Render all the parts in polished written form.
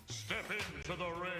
Step into the ring.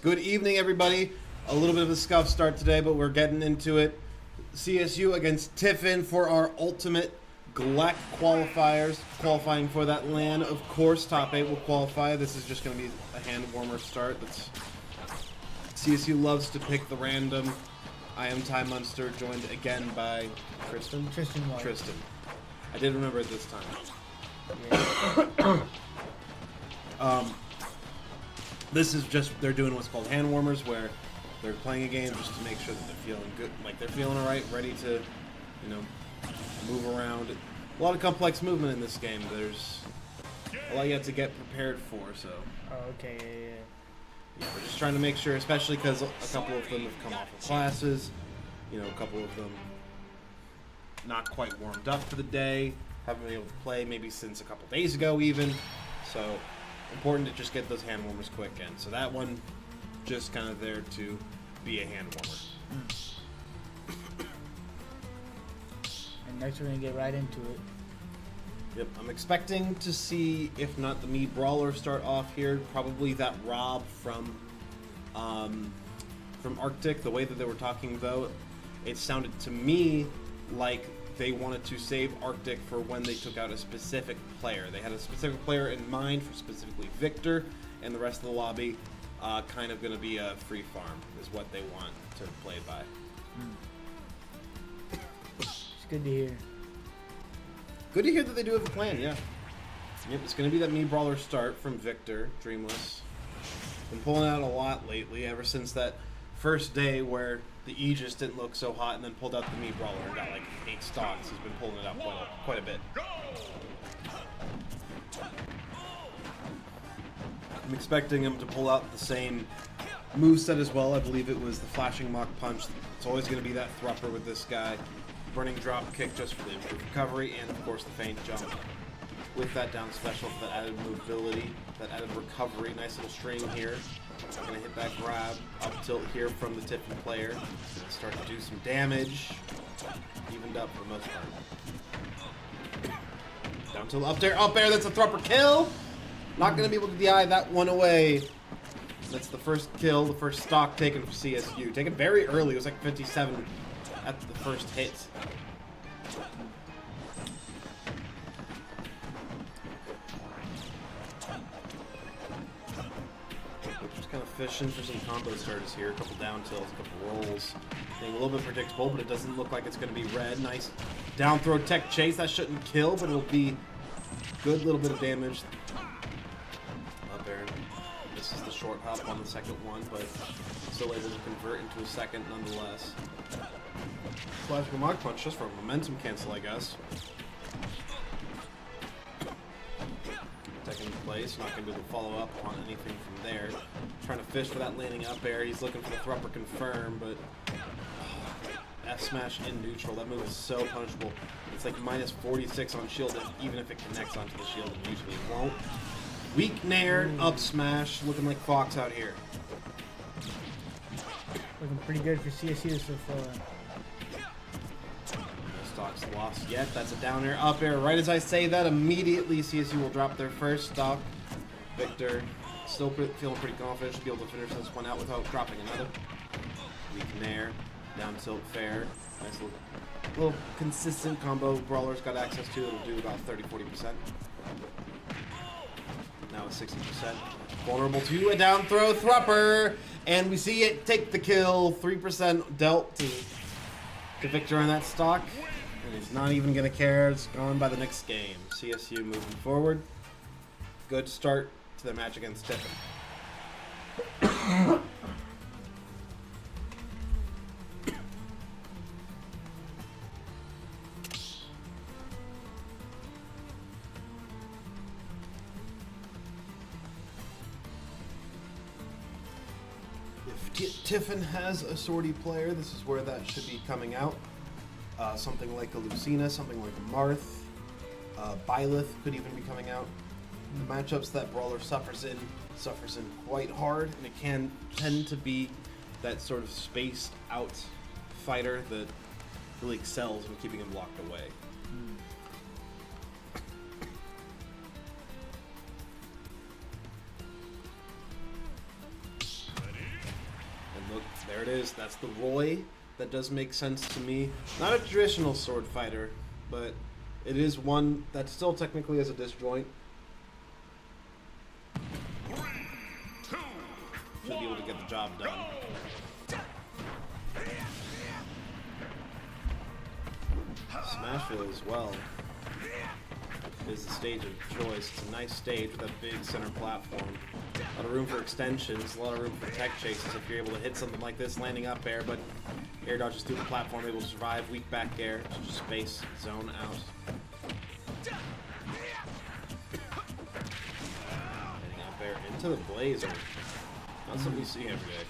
Good evening, everybody. A little bit of a scuff start today, but we're getting into it. CSU against Tiffin for our ultimate GLEC qualifiers. Qualifying for that LAN, of course. Top 8 will qualify. This is just going to be a hand warmer start. CSU loves to pick the random. I am Ty Munster, joined again by Tristan. Tristan. I did remember it this time. Yeah. This is just, they're doing what's called hand warmers, where they're playing a game just to make sure that they're feeling good, like they're feeling alright, ready to, move around. A lot of complex movement in this game. There's a lot you have to get prepared for, so. Oh, okay, Yeah, we're just trying to make sure, especially because a couple of them have come off of classes, a couple of them not quite warmed up for the day, haven't been able to play maybe since a couple days ago even, so important to just get those hand warmers quick in. So that one just kind of there to be a hand warmer. And next we're going to get right into it. Yep, I'm expecting to see, if not the Me Brawler start off here, probably that Rob from Arctic. The way that they were talking, though, it sounded to me like they wanted to save Arctic for when they took out a specific player. They had a specific player in mind for specifically Victor, and the rest of the lobby kind of going to be a free farm is what they want to play by. It's good to hear. Good to hear that they do have a plan, yeah. Yep, it's going to be that Me Brawler start from Victor, Dreamless. Been pulling out a lot lately, ever since that first day where the Aegis didn't look so hot and then pulled out the Me Brawler and got like 8 stocks. He's been pulling it out quite a bit. I'm expecting him to pull out the same moveset as well. I believe it was the Flashing Mach Punch. It's always going to be that Thrupper with this guy. Burning Drop Kick just for the improved recovery, and of course the Feint Jump with that down special for that added movability, that added recovery. Nice little string here. Gonna hit that grab, up tilt here from the Tiffin player. Gonna start to do some damage. Evened up for the most part. Down to up there, that's a thropper kill! Not gonna be able to DI that one away. That's the first kill, the first stock taken for CSU. Taken very early, it was like 57 at the first hit. Just kind of fishing for some combo starters here. A couple down tills, a couple rolls. Being a little bit predictable, but it doesn't look like it's going to be red. Nice down throw tech chase. That shouldn't kill, but it'll be good little bit of damage. Up there. This is the short hop on the second one, but still able to convert into a second nonetheless. Flashing Mach Punch just for a momentum cancel, I guess. Second place, not going to be able to follow up on anything from there. Trying to fish for that landing up air. He's looking for the thropper confirm, but F smash in neutral. That move is so punishable. It's like minus 46 on shield, even if it connects onto the shield, and usually it won't. Weak nair, up smash, looking like Fox out here. Looking pretty good for CSU so far. No stocks lost yet. That's a down air, up air. Right as I say that, immediately CSU will drop their first stock. Victor still feeling pretty confident. Should be able to finish this one out without dropping another. Weak nair, down tilt fair. Nice little consistent combo Brawler's got access to. It'll do about 30-40%. Now it's 60%. Vulnerable to a down throw thropper, and we see it take the kill. 3% dealt to Victor on that stock, and he's not even gonna care. It's gone by the next game. CSU moving forward. Good start to their match against Tiffin. If Tiffin has a sortie player, this is where that should be coming out. Something like a Lucina, something like a Marth. Byleth could even be coming out. The matchups that Brawler suffers in quite hard, and it can tend to be that sort of spaced out fighter that really excels in keeping him locked away. And look, there it is. That's the Roy. That does make sense to me. Not a traditional sword fighter, but it is one that still technically has a disjoint. Should be able to get the job done. Smashville as well is the stage of choice. It's a nice stage with a big center platform. A lot of room for extensions, a lot of room for tech chases if you're able to hit something like this, landing up air, but air dodges through the platform, able to survive, weak back air, just space, zone out. Landing up air into the blazer. Not something you see every day.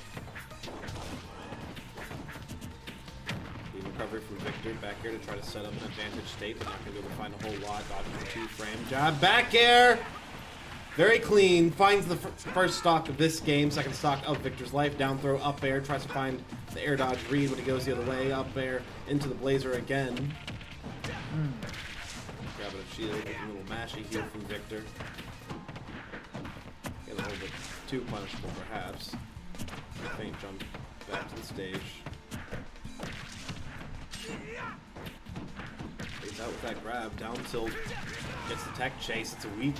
Lead recovery from Victor. Back air to try to set up an advantage state, but not going to be able to find a whole lot. Dodging the 2-frame. Jab back air! Very clean. Finds the first stock of this game. Second stock of Victor's life. Down throw, up air. Tries to find the air dodge read when he goes the other way. Up air into the blazer again. Grabbing a shield. A little mashy here from Victor. Get a little bit too punishable, perhaps. Faint jump back to the stage. Stays out with that grab. Down tilt. Gets the tech chase. It's a weak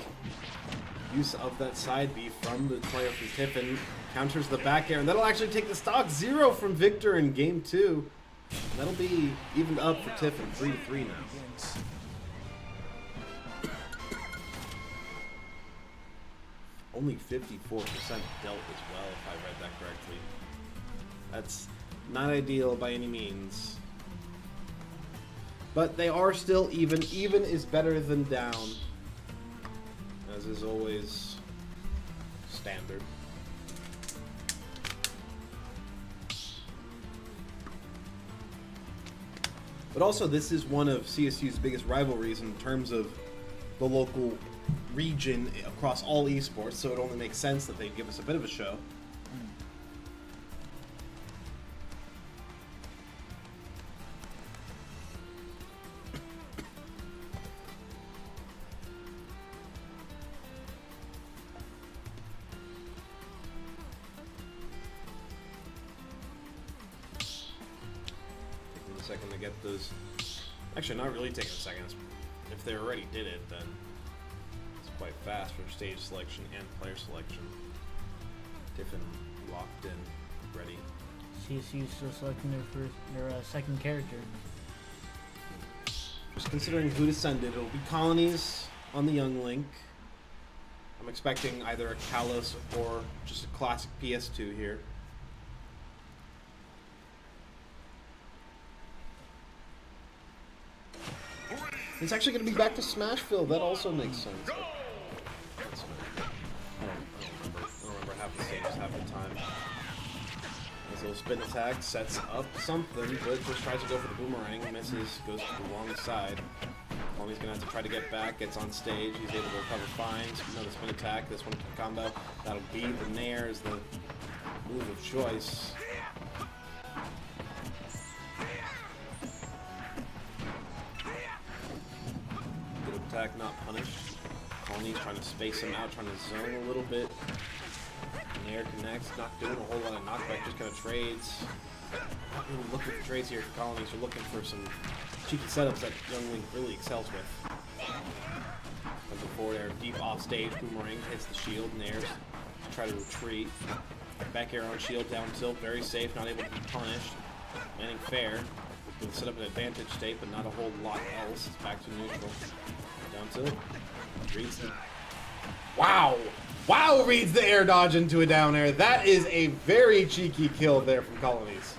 use of that side B from the player from Tiffin. Counters the back air, and that'll actually take the stock 0 from Victor in game 2. That'll be evened up for Tiffin, 3-3 now. Only 54% dealt as well, if I read that correctly. That's not ideal by any means. But they are still even. Even is better than down. As is always standard. But also, this is one of CSU's biggest rivalries in terms of the local region across all esports, so it only makes sense that they give us a bit of a show. second to get those. Actually, not really taking a second. If they already did it, then it's quite fast for stage selection and player selection. Tiffin locked in, ready. CSU still selecting their second character. Just considering who descended, it'll be Colonies on the Young Link. I'm expecting either a Kalos or just a classic PS2 here. It's actually going to be back to Smashville. That also makes sense. I don't remember half the stages half the time. This little spin attack sets up something, but just tries to go for the boomerang. Misses, goes to the wrong side. He's going to have to try to get back. Gets on stage. He's able to recover fine. Another spin attack. This one can combo. That'll be the Nair is the move of choice. Good attack, not punished. Colony's trying to space him out, trying to zone a little bit. Nair connects, not doing a whole lot of knockback, just kind of trades. Not really looking for trades here for Colonies. We're looking for some cheeky setups that Young Link really excels with. Comes forward air, deep off stage, boomerang hits the shield, Nair try to retreat. Back air on shield, down tilt, very safe, not able to be punished. Landing fair. Can set up an advantage state, but not a whole lot else. It's back to neutral. Down tilt. Reads the... Wow! Wow, reads the air dodge into a down air. That is a very cheeky kill there from Colonies.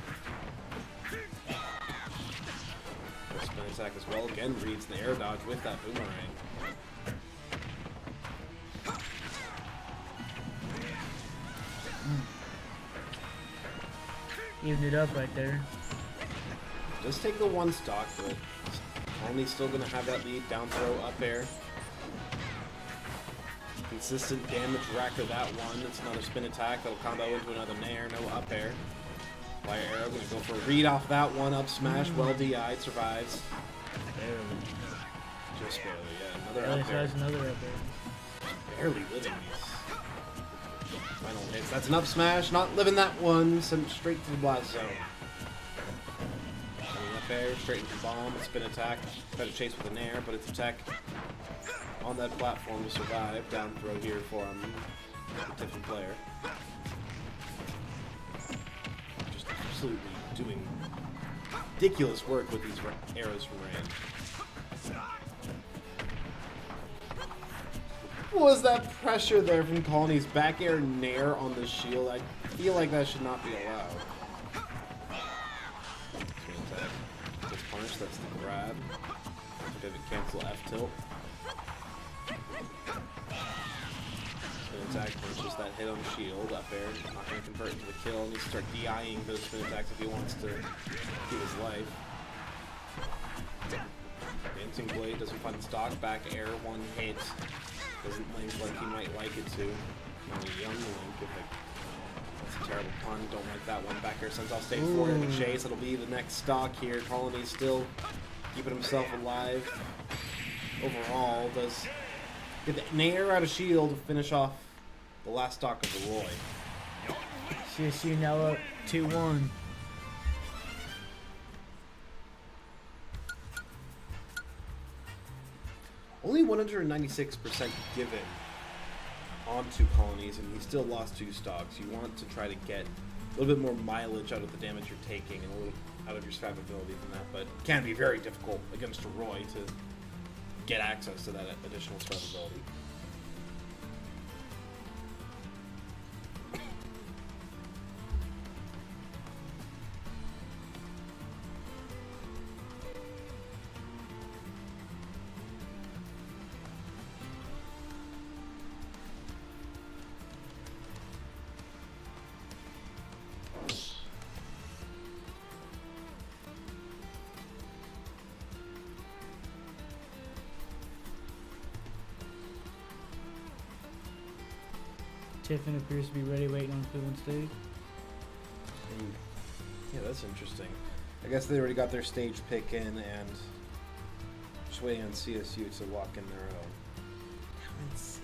Spin attack as well. Again, reads the air dodge with that boomerang. Evened it up right there. Just take the one stock, but Colony's still going to have that lead. Down throw, up air. Consistent damage rack of that one. It's another spin attack that'll combo into another Nair. No up air. Fire arrow, going to go for a read off that one. Up smash, well DI'd, survives. Barely. Just barely, yeah. Another Barely up air. tries another up there. Barely living these final hits. That's an up smash, not living that one. Sent straight to the blast zone. Coming up air, straight into the bomb, spin attack. Try to chase with an air, but it's a tech on that platform to survive. Down throw here for the Tiffin player. Just absolutely doing ridiculous work with these arrows from range. What was that pressure there from Colony's back air Nair on the shield? I feel like that should not be allowed. Spin attack. Gets punished, that's the grab. Did it cancel F tilt? Spin attack punishes that hit on the shield. Up air, not going to convert into the kill. Needs to start DIing those spin attacks if he wants to keep his life. Dancing Blade doesn't find the stock. Back air, one hit. Doesn't link like he might like it to. Not a young link. That's a terrible pun. Don't like that one. Back air sends off stage 4 in the chase. It'll be the next stock here. Colony still keeping himself alive. Overall, does get the Nair out of shield to finish off the last stock of the Roy. CSU now up 2-1. Only 196% given onto Colonies, and he still lost 2 stocks. You want to try to get a little bit more mileage out of the damage you're taking and a little out of your survivability than that, but it can be very difficult against a Roy to get access to that additional survivability. Tiffin appears to be ready, waiting on Cleveland stage. Yeah, that's interesting. I guess they already got their stage pick in and just waiting on CSU to lock in their own. Let's see.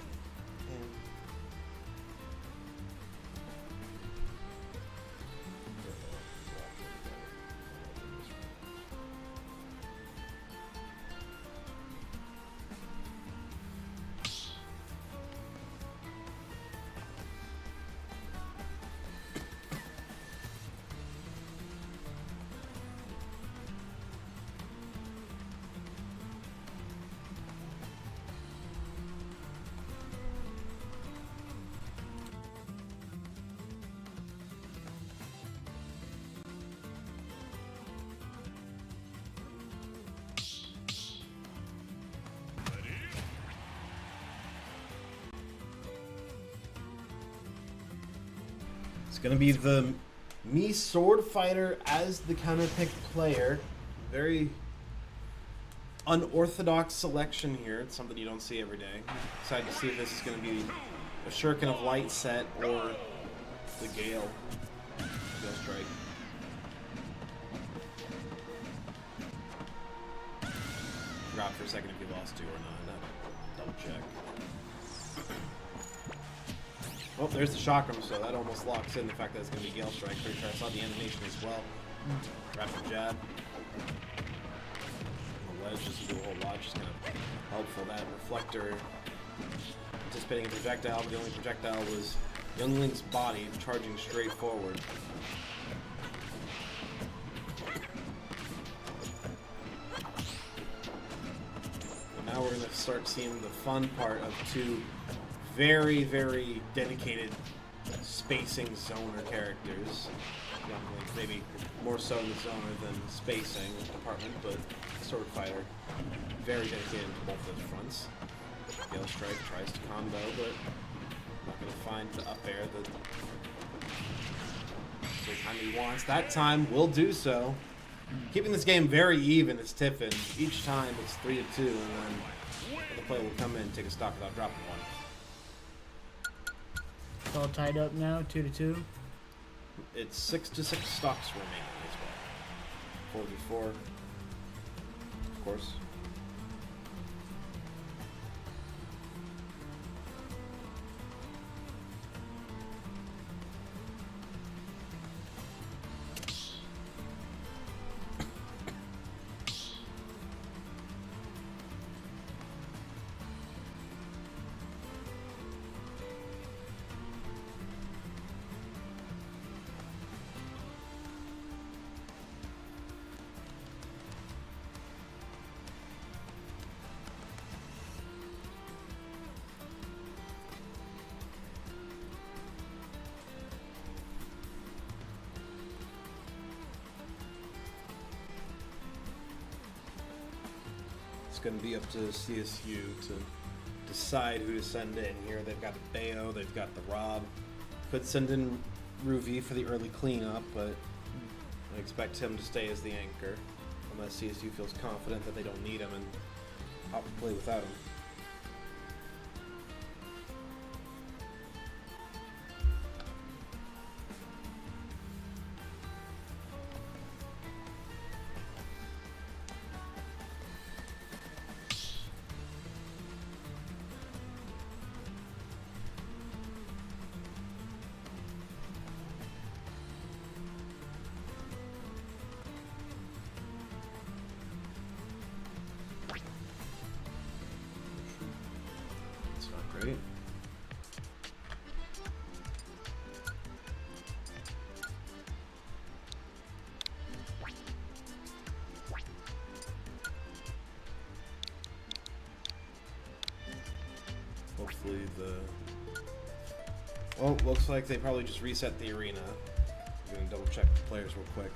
It's going to be the me sword fighter as the counter pick player. Very unorthodox selection here. It's something you don't see every day. Excited to see if this is going to be a Shuriken of Light set or the Gale Strike. Forgot for a second if you lost 2 or not. Double check. Oh, there's the chakram, so that almost locks in the fact that it's going to be Gale Strike. Pretty sure I saw the animation as well. Rapid jab. The ledge just do a whole lot, just kind of helpful. That reflector anticipating a projectile, but the only projectile was Young Link's body charging straight forward. And now we're going to start seeing the fun part of 2 very, very dedicated spacing zoner characters. Young Link, maybe more so in the zoner than spacing department, but sword fighter, very dedicated to both those fronts. Gale Strike tries to combo, but not going to find the up air that the time he wants. That time will do so. Keeping this game very even is Tiffin. Each time it's 3-2, and then the play will come in, take a stock without dropping one. It's all tied up now, 2-2. It's 6-6 stocks remaining as well. 4v4, of course. It's going to be up to CSU to decide who to send in here. They've got the Bayo, they've got the Rob. Could send in Ruvi for the early cleanup, but I expect him to stay as the anchor unless CSU feels confident that they don't need him and opt to play without him. Great. Hopefully oh, looks like they probably just reset the arena. I'm gonna double check the players real quick.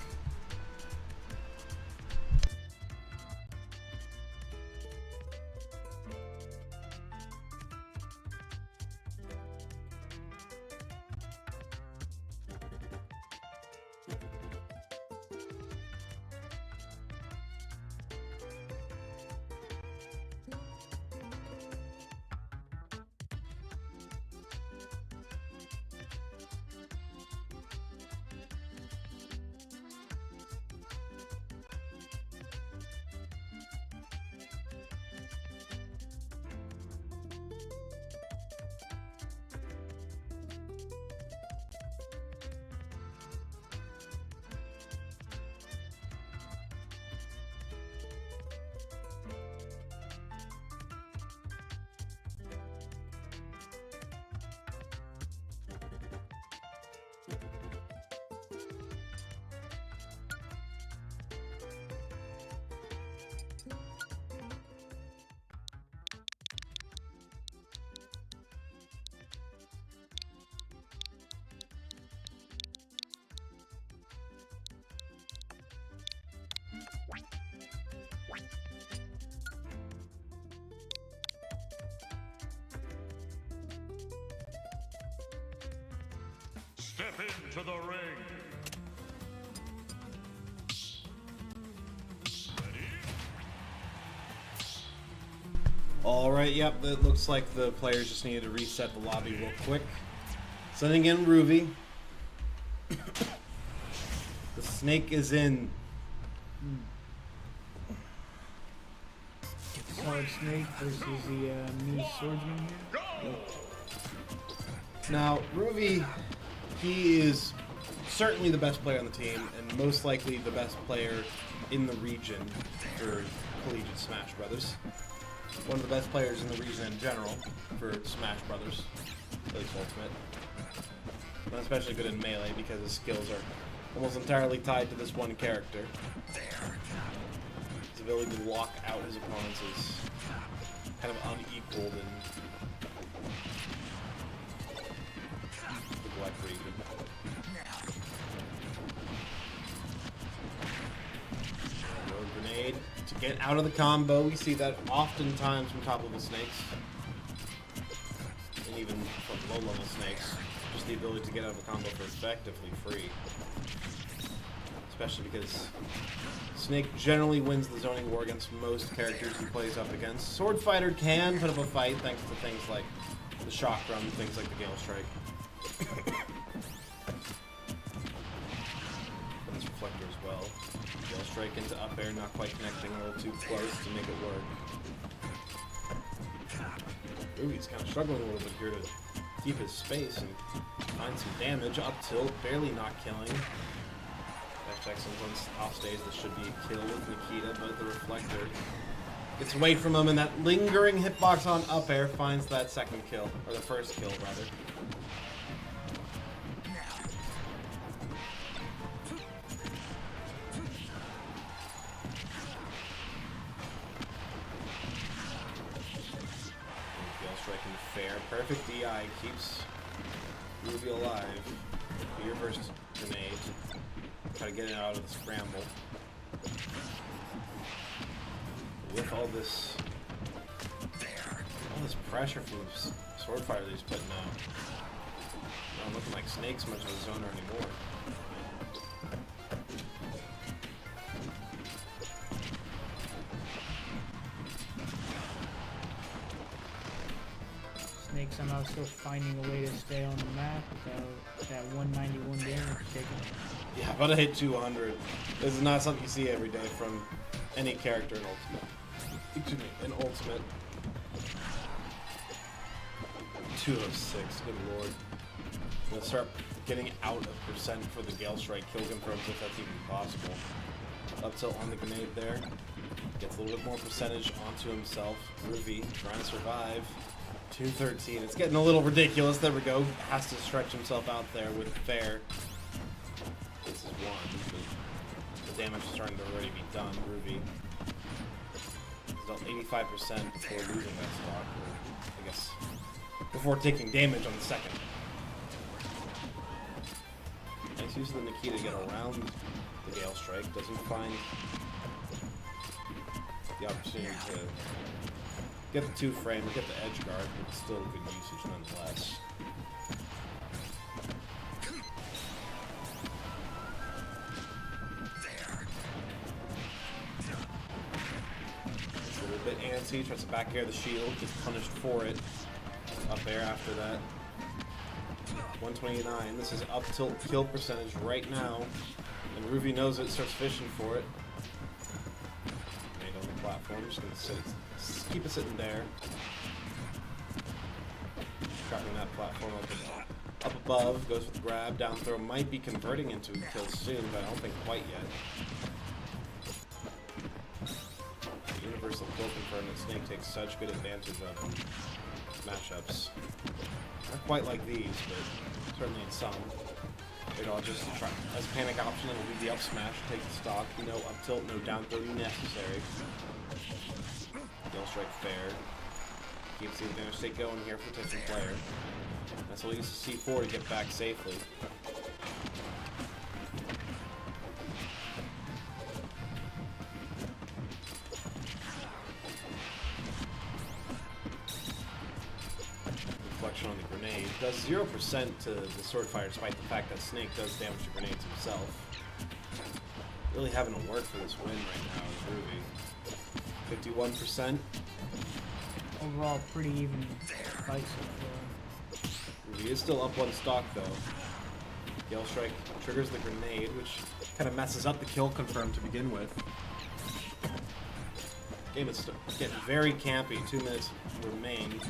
Step into the ring. Ready? All right, yep, it looks like the players just needed to reset the lobby real quick. Sending in Ruby. The snake is in. Solid Snake versus the new swordsman here. Now, Ruby, he is certainly the best player on the team, and most likely the best player in the region for Collegiate Smash Brothers. One of the best players in the region in general for Smash Brothers, at least Ultimate. Not especially good in Melee because his skills are almost entirely tied to this one character. His ability to lock out his opponents is kind of unequaled in the GLEC region. Grenade to get out of the combo. We see that oftentimes from top level snakes, and even from low level snakes. Just the ability to get out of a combo for effectively free. Especially because Snake generally wins the zoning war against most characters he plays up against. Sword Fighter can put up a fight thanks to things like the Shock Drum, things like the Gale Strike. This Reflector as well. Gale Strike into up air, not quite connecting, a little too close to make it work. Ooh, he's kind of struggling a little bit here to keep his space and find some damage. Up tilt, barely not killing. Jackson once off stage, this should be a kill with Nikita, but the Reflector gets away from him, and that lingering hitbox on up air finds that second kill, or the first kill rather. Gale striking fair, perfect DI keeps Ruby alive. Your first grenade. Try to get it out of the scramble. With all this pressure from the Sword Fighter that he's putting out. Not looking like Snake's much of a zoner anymore. Snake somehow still finding a way to stay on the map without that 191 damage taken. Yeah, about to hit 200. This is not something you see every day from any character in Ultimate. Excuse me, in Ultimate. 206, good lord. I'm gonna start getting out of percent for the Gale Strike kill confirms if that's even possible. Up tilt on the grenade there. Gets a little bit more percentage onto himself. Ruby trying to survive. 213. It's getting a little ridiculous. There we go. Has to stretch himself out there with fair. This is one, but the damage is starting to already be done. Ruby is up 85% before losing that stock. I guess before taking damage on the second. Nice use of the Nikita to get around the Gale Strike. Doesn't find the opportunity to get the two frame or get the edge guard, but it's still good usage nonetheless. It's a little bit antsy, tries to back air the shield, gets punished for it. Up air after that. 129. This is up tilt kill percentage right now. And Ruby knows it, starts fishing for it. Made on the platform, just gonna keep it sitting there. Dropping that platform up above, goes with the grab, down throw, might be converting into a kill soon, but I don't think quite yet. The universal kill confirm that Snake takes such good advantage of in matchups. Not quite like these, but certainly in some. I'll just try as a panic option, it'll be the up smash, take the stock, no up tilt, no down throw necessary. Gale Strike fair. Keeps the advantage state going here for the Tiffin player. That's what he uses C4 to get back safely. Reflection on the grenade. does 0% to the sword fighter, despite the fact that Snake does damage to grenades himself. Really having to work for this win right now is Ruby. 51%. Overall, pretty even fight so far. Ruby is still up 1 stock though. Gale Strike triggers the grenade, which kind of messes up the kill confirm to begin with. Game is getting very campy. 2 minutes remain.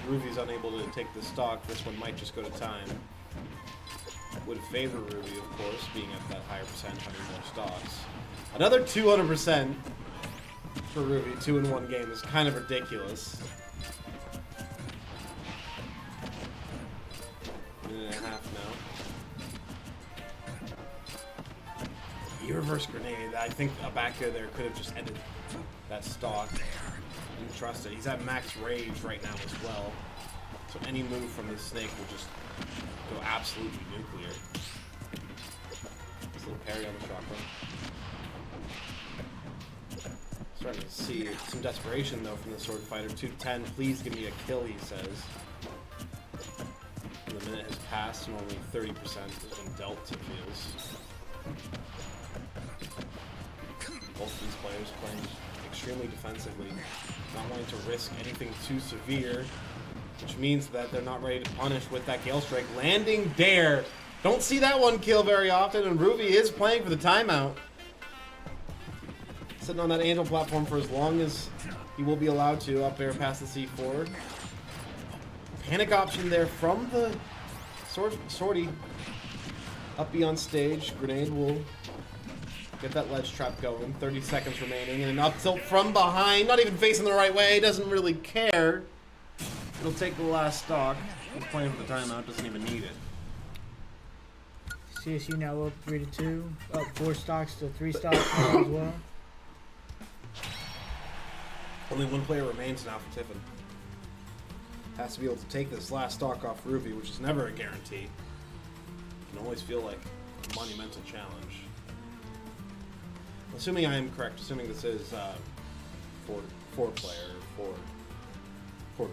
Ruby's unable to take the stock. This one might just go to time. Would favor Ruby, of course, being at that higher percent, having more stocks. Another 200% for Ruby. 2 in 1 game is kind of ridiculous. Minute and a half now. E-reverse grenade. I think a back air there could have just ended that stock. Didn't trust it. He's at max rage right now as well. So any move from the Snake will just go absolutely nuclear. This little parry on the chakra. Starting to see some desperation though from the sword fighter. 210, please give me a kill, he says. And the minute has passed and only 30% has been dealt, it feels. Both these players playing extremely defensively, not wanting to risk anything too severe, which means that they're not ready to punish with that Gale Strike. Landing dare. Don't see that one kill very often, and Ruby is playing for the timeout. Sitting on that Angel platform for as long as he will be allowed to, up there past the C4. Panic option there from the Swordy. Up beyond stage. Grenade will get that ledge trap going. 30 seconds remaining, and an up tilt from behind. Not even facing the right way. Doesn't really care. It'll take the last stock. He's playing for the timeout. Doesn't even need it. CSU now up 3-2. Up 4 stocks to 3 stocks now as well. Only 1 player remains now for Tiffin. Has to be able to take this last stock off Ruby, which is never a guarantee. Can always feel like a monumental challenge. Assuming I am correct, assuming this is 4 player, 4v4.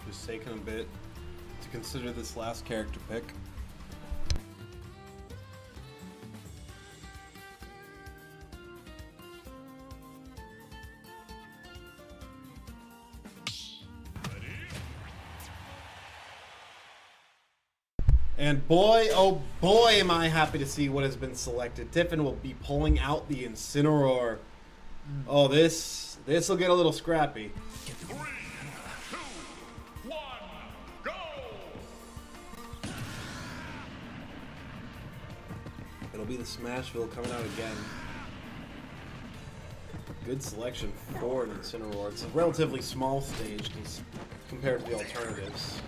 Just taking a bit to consider this last character pick. And boy, oh boy, am I happy to see what has been selected. Tiffin will be pulling out the Incineroar. Oh, this will get a little scrappy. 3, 2, 1, go! It'll be the Smashville coming out again. Good selection for an Incineroar. It's a relatively small stage compared to the alternatives.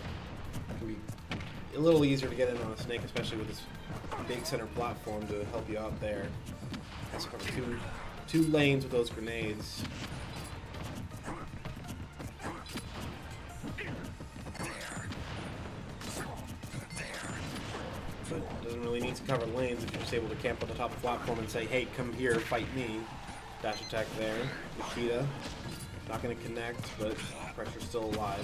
It can be a little easier to get in on a Snake, especially with this big center platform to help you out there. Has to cover two lanes with those grenades. But doesn't really need to cover lanes if you're just able to camp on the top of the platform and say, hey, come here, fight me. Dash attack there. Nikita. Not going to connect, but pressure's still alive.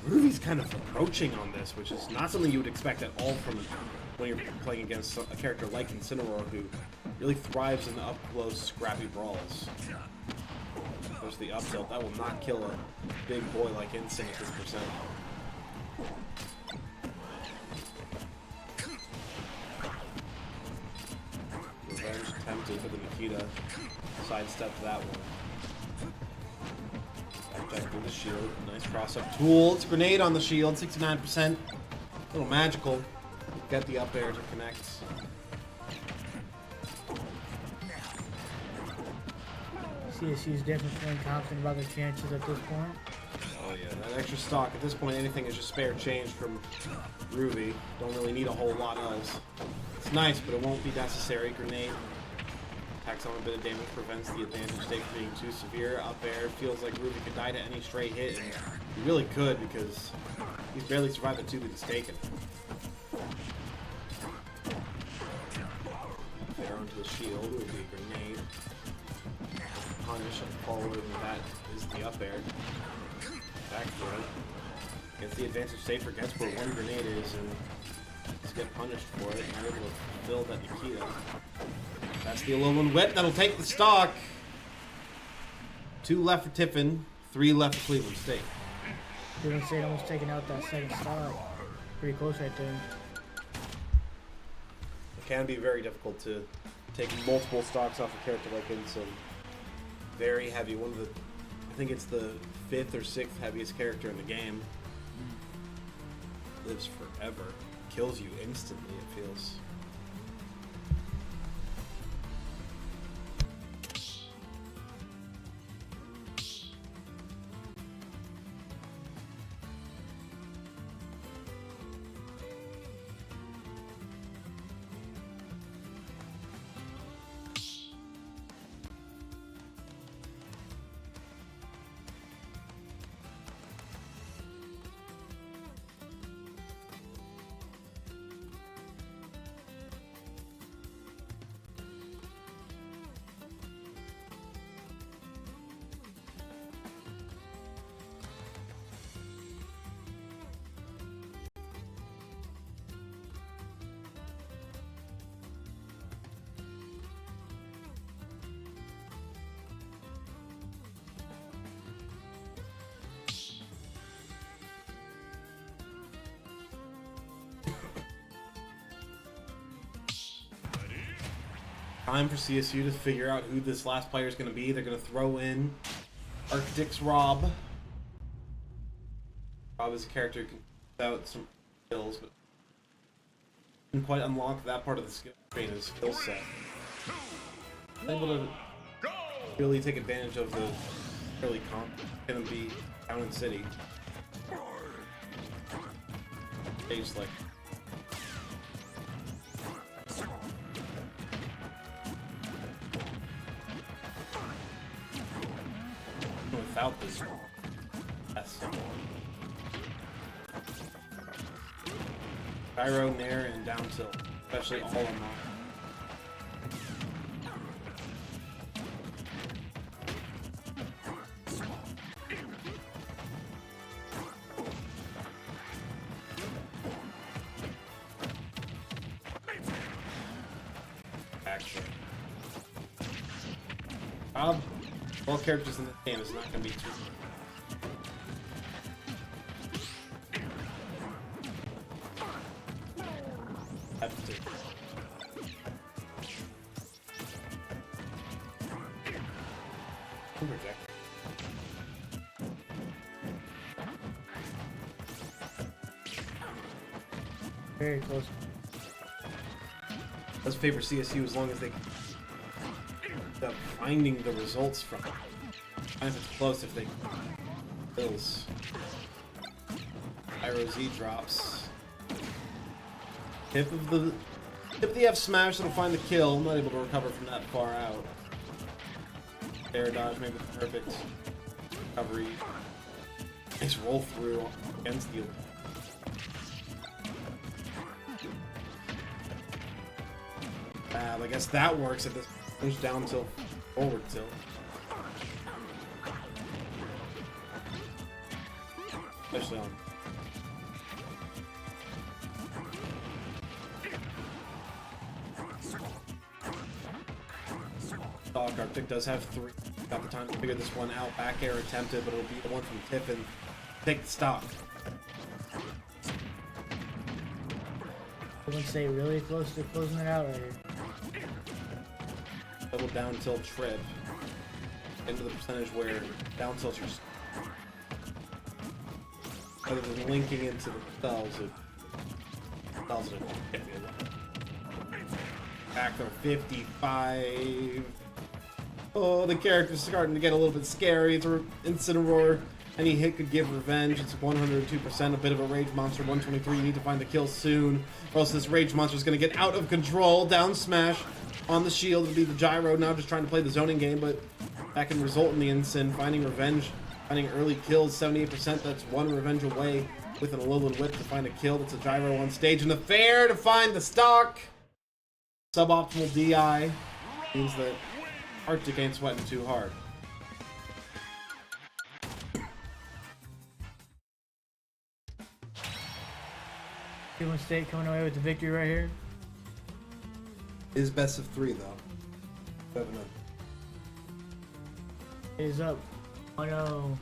Ruby's kind of approaching on this, which is not something you would expect at all from when you're playing against a character like Incineroar, who really thrives in the up-close, scrappy brawls. There's the up tilt. That will not kill a big boy like Incin at this percent. opted for the Nikita. Sidestepped that one. Back through the shield. Nice cross-up tool. It's a grenade on the shield. 69%. A little magical. Get the up air to connect. CSU is definitely feeling confident about their chances at this point. Oh yeah, that extra stock. At this point, anything is just spare change from Ruby. Don't really need a whole lot else. It's nice, but it won't be necessary. Grenade. Attacks on a bit of damage, prevents the advantage state from being too severe. Up air feels like Ruby could die to any stray hit, and he really could because he's barely survived the two that he's taken. Fair onto the shield would be a grenade. Punish and forward, and that is the up air. Back throw. Gets the advantage state, forgets where one grenade is, and just get punished for it. Not able to fill that Nikita. That's the 11 whip. That'll take the stock. 2 left for Tiffin, 3 left for Cleveland State. Cleveland State almost taking out that second stock. Pretty close right there. It can be very difficult to take multiple stocks off a character like Ensign. Very heavy. One of the, I think it's the 5th or 6th heaviest character in the game. Lives forever. Kills you instantly, it feels. Time for CSU to figure out who this last player is going to be. They're going to throw in Arctic's Rob. Rob is a character who can put out some skills, but didn't quite unlock that part of the skill tree in his skill set. Able to really take advantage of the early comp. Going to be down in city. Stage like. Without this, yes. Gyro, Nair, and down tilt, especially all of them. Action. All characters in this game is not going to be too. Very close. Let's favor CSU as long as they end up finding the results from it. And if it's close, if they kills. Pyro Z drops. Tip of the F smash that'll find the kill. I'm not able to recover from that far out. Air dodge, maybe the perfect recovery. Nice roll through against the. I guess that works at this punch down tilt, forward tilt. Especially on. Dog Arctic does have 3. Got the time to figure this one out. Back air attempted, but it'll be the one from Tiffin. Take the stock. I wouldn't say really close to closing it out right here. Little down tilt trip into the percentage where down tilts are other than linking into the cells, Factor 55. Oh, the character's starting to get a little bit scary. It's an Incineroar. Any hit could give revenge. It's 102%. A bit of a Rage Monster. 123. You need to find the kill soon, or else this Rage Monster is going to get out of control. Down smash on the shield. It'll be the gyro now, just trying to play the zoning game, but that can result in the Incin. Finding revenge. Finding early kills. 78%. That's one revenge away with an Alolan Whip to find a kill. That's a gyro on stage. And the fair to find the stock. Suboptimal DI means that Arctic ain't sweating too hard. Tiffin State coming away with the victory right here. Is best of 3 though. 7-0. Is up. Oh no.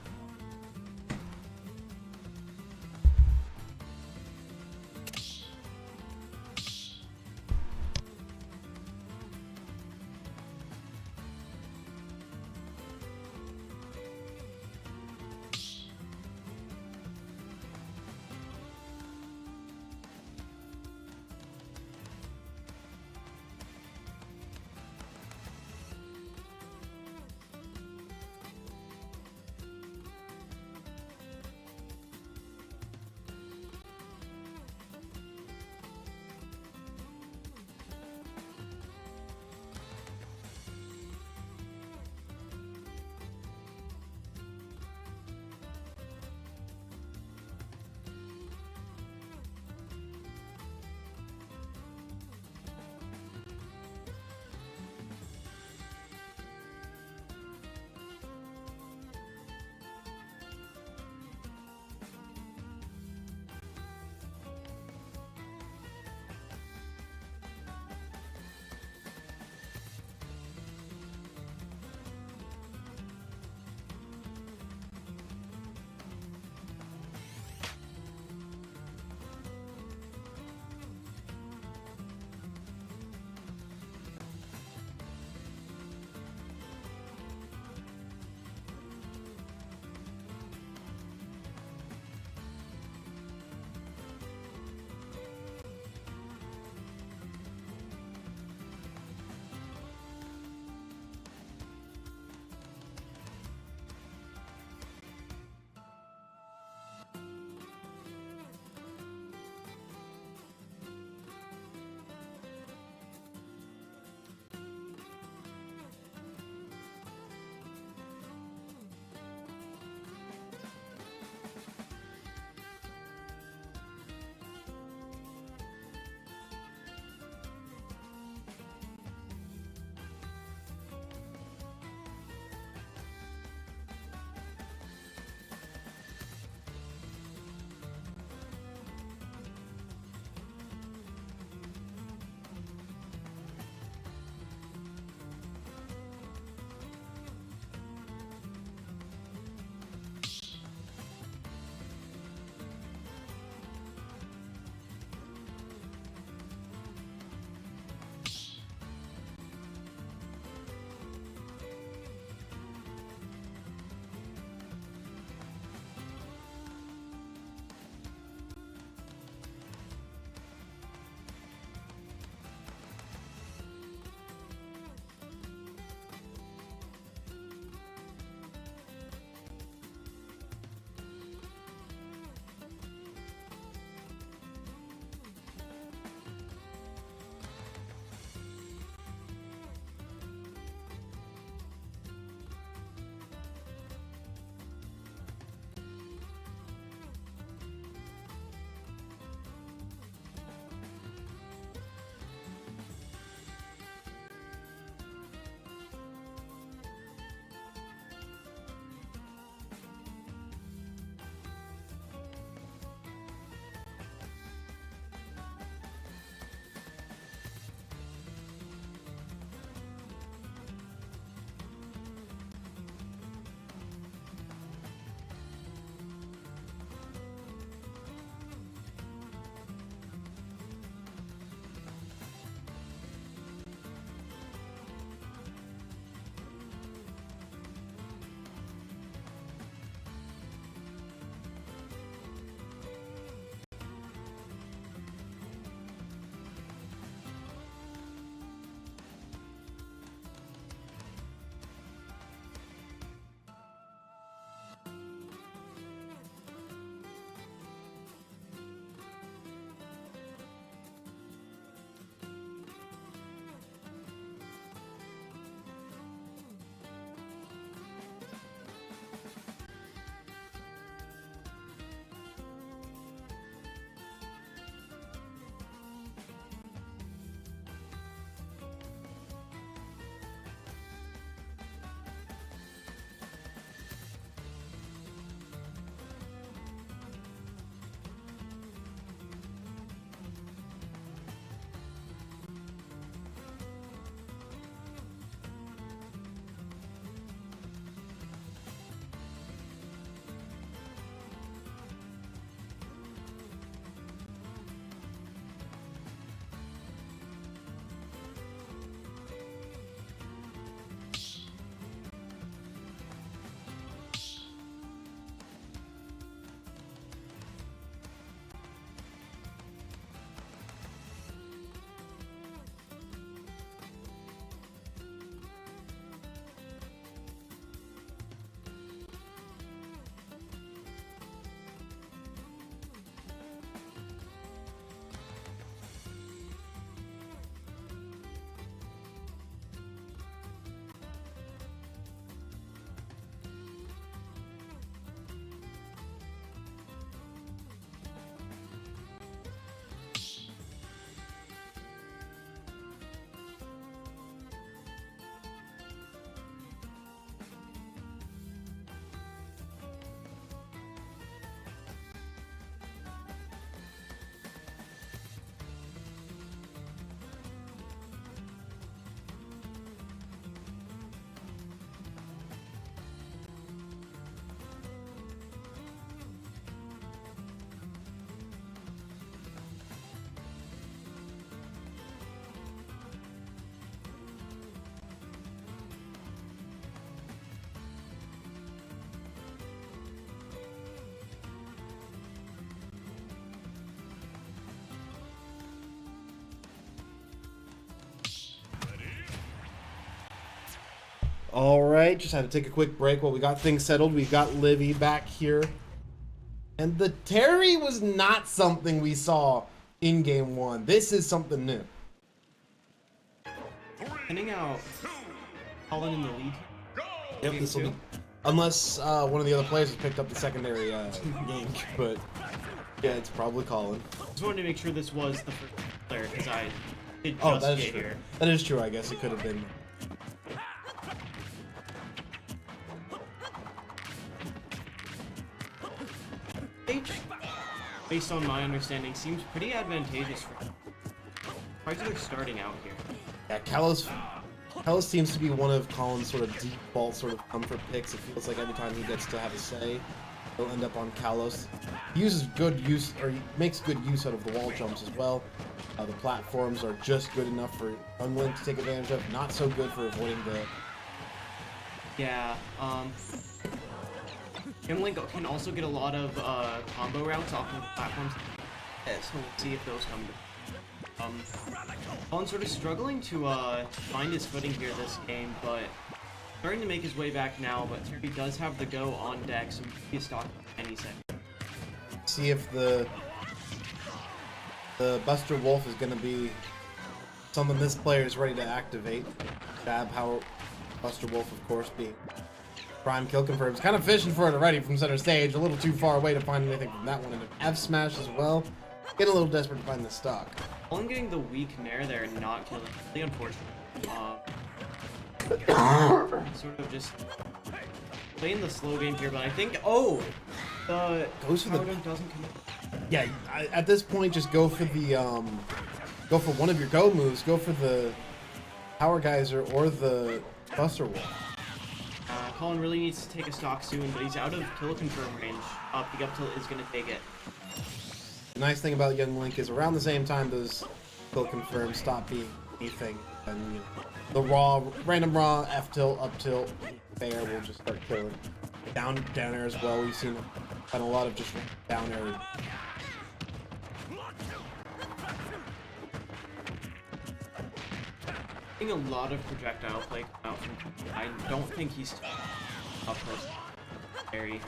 All right, just had to take a quick break while we got things settled. We got Livy back here. And the Terry was not something we saw in game 1. This is something new. Sending out Colin in the lead. Yep, this will be, unless one of the other players has picked up the secondary gank, but yeah, it's probably Colin. Just wanted to make sure this was the first player because I did Oh, just that is get true. here. That is true, I guess. It could have been. H, based on my understanding, seems pretty advantageous for they're starting out here. Yeah, Kalos seems to be one of Colin's sort of default sort of comfort picks. It feels like every time he gets to have a say, he'll end up on Kalos. He uses good use, or he makes good use out of the wall jumps as well. The platforms are just good enough for Youngling to take advantage of, not so good for avoiding the... Yeah, GLEC can also get a lot of combo routes off of the platforms. Yeah, so we'll see if those come to Colin's sort of struggling to find his footing here this game, but starting to make his way back now, but Terry does have the go on deck, so he's stock any second. See if the Buster Wolf is going to be something this player is ready to activate. Jab, how Buster Wolf, of course, being prime kill confirms. Kind of fishing for it already from center stage. A little too far away to find anything from that one. And an F smash as well. Getting a little desperate to find the stock. Colin getting the weak nair there and not killing. Really unfortunate. Sort of just playing the slow game here, but I think the Goes for the power dunk doesn't commit. Yeah, at this point, just go for the go for one of your go moves. Go for the Power Geyser or the Buster Wolf. Colin really needs to take a stock soon, but he's out of kill confirm range. The up tilt is going to take it. The nice thing about Youngling is around the same time those kill confirm stop being anything, and you know, the random raw F tilt, up tilt, fair will just start killing. Down air as well. We've seen a lot of just down air. Seeing a lot of projectile play come out from. I don't think he's up close. Very.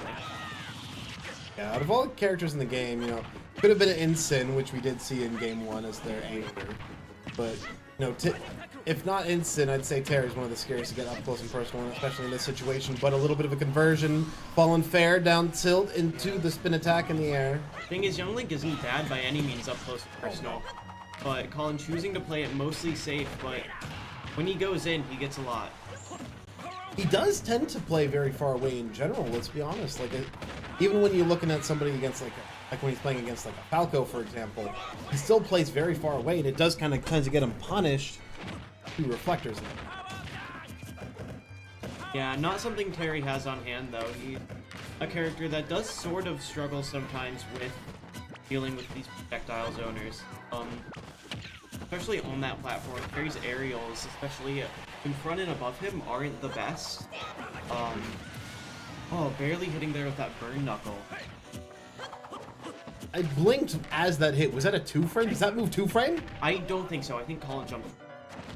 Yeah, out of all the characters in the game, you know, could have been an Ensign, which we did see in game 1 as their anchor. But, you know, if not Ensign, I'd say Terry's one of the scariest to get up close and personal, especially in this situation. But a little bit of a conversion, falling fair, down tilt into the spin attack in the air. Thing is, Youngling isn't bad by any means up close and personal. But Colin choosing to play it mostly safe, but when he goes in, he gets a lot. He does tend to play very far away in general, let's be honest. Like, even when you're looking at somebody against, like when he's playing against, like, a Falco, for example, he still plays very far away, and it does kind of tend to get him punished through reflectors. Yeah, not something Terry has on hand, though. He's a character that does sort of struggle sometimes with dealing with these projectile zoners. Especially on that platform, Terry's aerials, especially in front and above him, aren't the best. Oh, barely hitting there with that burn knuckle. I blinked as that hit. Was that a 2-frame? Does that move 2-frame? I don't think so. I think Colin jumped.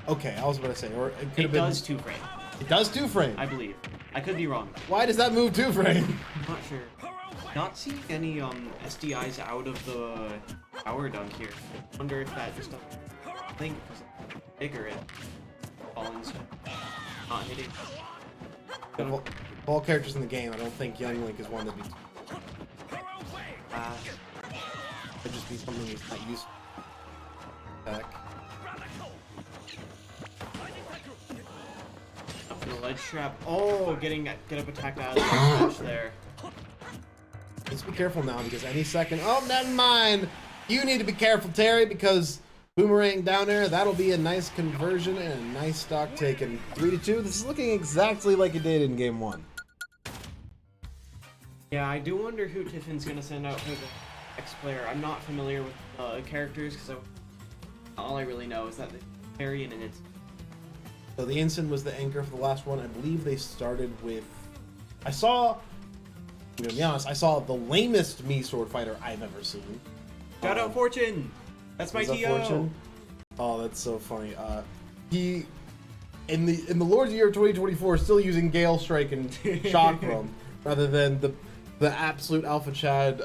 Okay, I was about to say, or it could It have been. does 2-frame, It does 2-frame. I believe. I could be wrong. Why does that move 2-frame? I'm not sure. Not seeing any SDIs out of the power dunk here. Wonder if that just doesn't think because bigger and Colin's not hitting. Of all characters in the game, I don't think Youngling is one that'd be. It'd just be something he's not used to. Back. Up for the ledge trap. Oh, get up attacked out of the smash there. Let's be careful now because any second. Oh, never mind. You need to be careful, Terry, because boomerang down there. That'll be a nice conversion and a nice stock taken. 3-2. This is looking exactly like it did in game 1. Yeah, I do wonder who Tiffin's gonna send out for the next player. I'm not familiar with characters because all I really know is that Terry and it's. So the Ensign was the anchor for the last one. I believe they started with. I saw. To be honest, I saw the lamest Mii sword fighter I've ever seen. Shout out Fortune! That's my Is that TO! Fortune? Oh, that's so funny. He in the Lord's year of 2024, still using Gale Strike and Chakram rather than the absolute Alpha Chad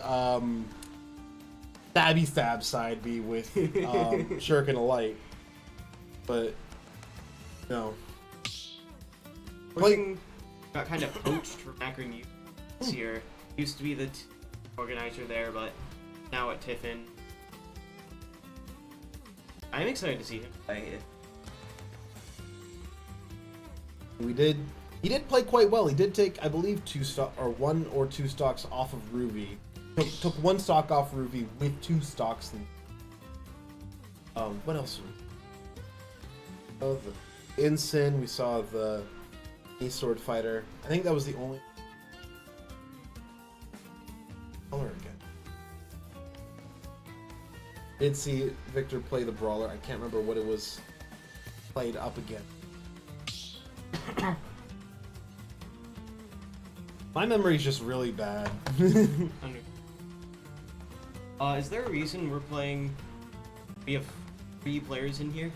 stabby stab side B with Shuriken of Light. But no. Working got kind of poached from Akron U this year. Used to be the organizer there, but now at Tiffin. I'm excited to see him play. He did play quite well. He did take, I believe, 1 or 2 stocks off of Ruby. Took 1 stock off Ruby with 2 stocks. What else? Oh, the Ensign. We saw the Sword Fighter. I think that was the only color again. Did see Victor play the Brawler. I can't remember what it was played up again. My memory's just really bad. Is there a reason we're playing? We have 3 players in here.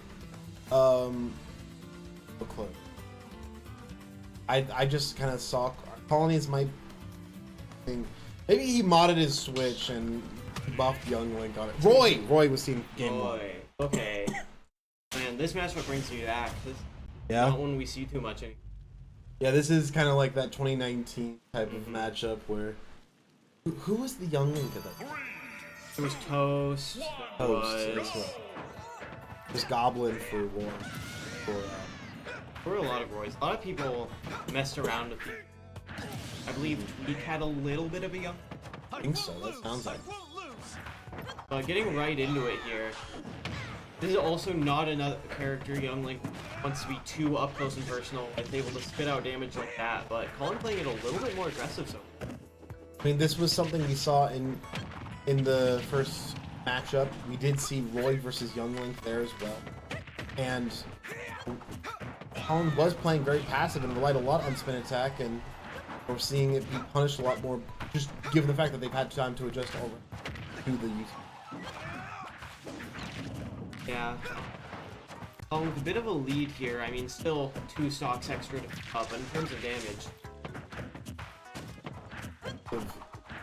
No clue. I just kind of saw Colonies might thing. Maybe he modded his Switch and buffed Young Link on it. Roy was seen game 1. Okay. Man, this matchup brings me back. This Yeah. not one we see too much anymore. Yeah, this is kind of like that 2019 type of matchup where who was the Young Link at that? There was Toast. Toast. That's right. There's Goblin for one. There were a lot of Roys. A lot of people messed around with it. I believe Tweak had a little bit of a young. I think so. That sounds like. Getting right into it here. This is also not another character Young Link wants to be too up close and personal. It's able to spit out damage like that, but Colin playing it a little bit more aggressive. So. I mean, this was something we saw in the first matchup. We did see Roy versus Young Link there as well, and Colin was playing very passive and relied a lot on spin attack, and we're seeing it be punished a lot more, just given the fact that they've had time to adjust over to the use. Yeah. With a bit of a lead here. I mean, still 2 stocks extra to pick up, but in terms of damage.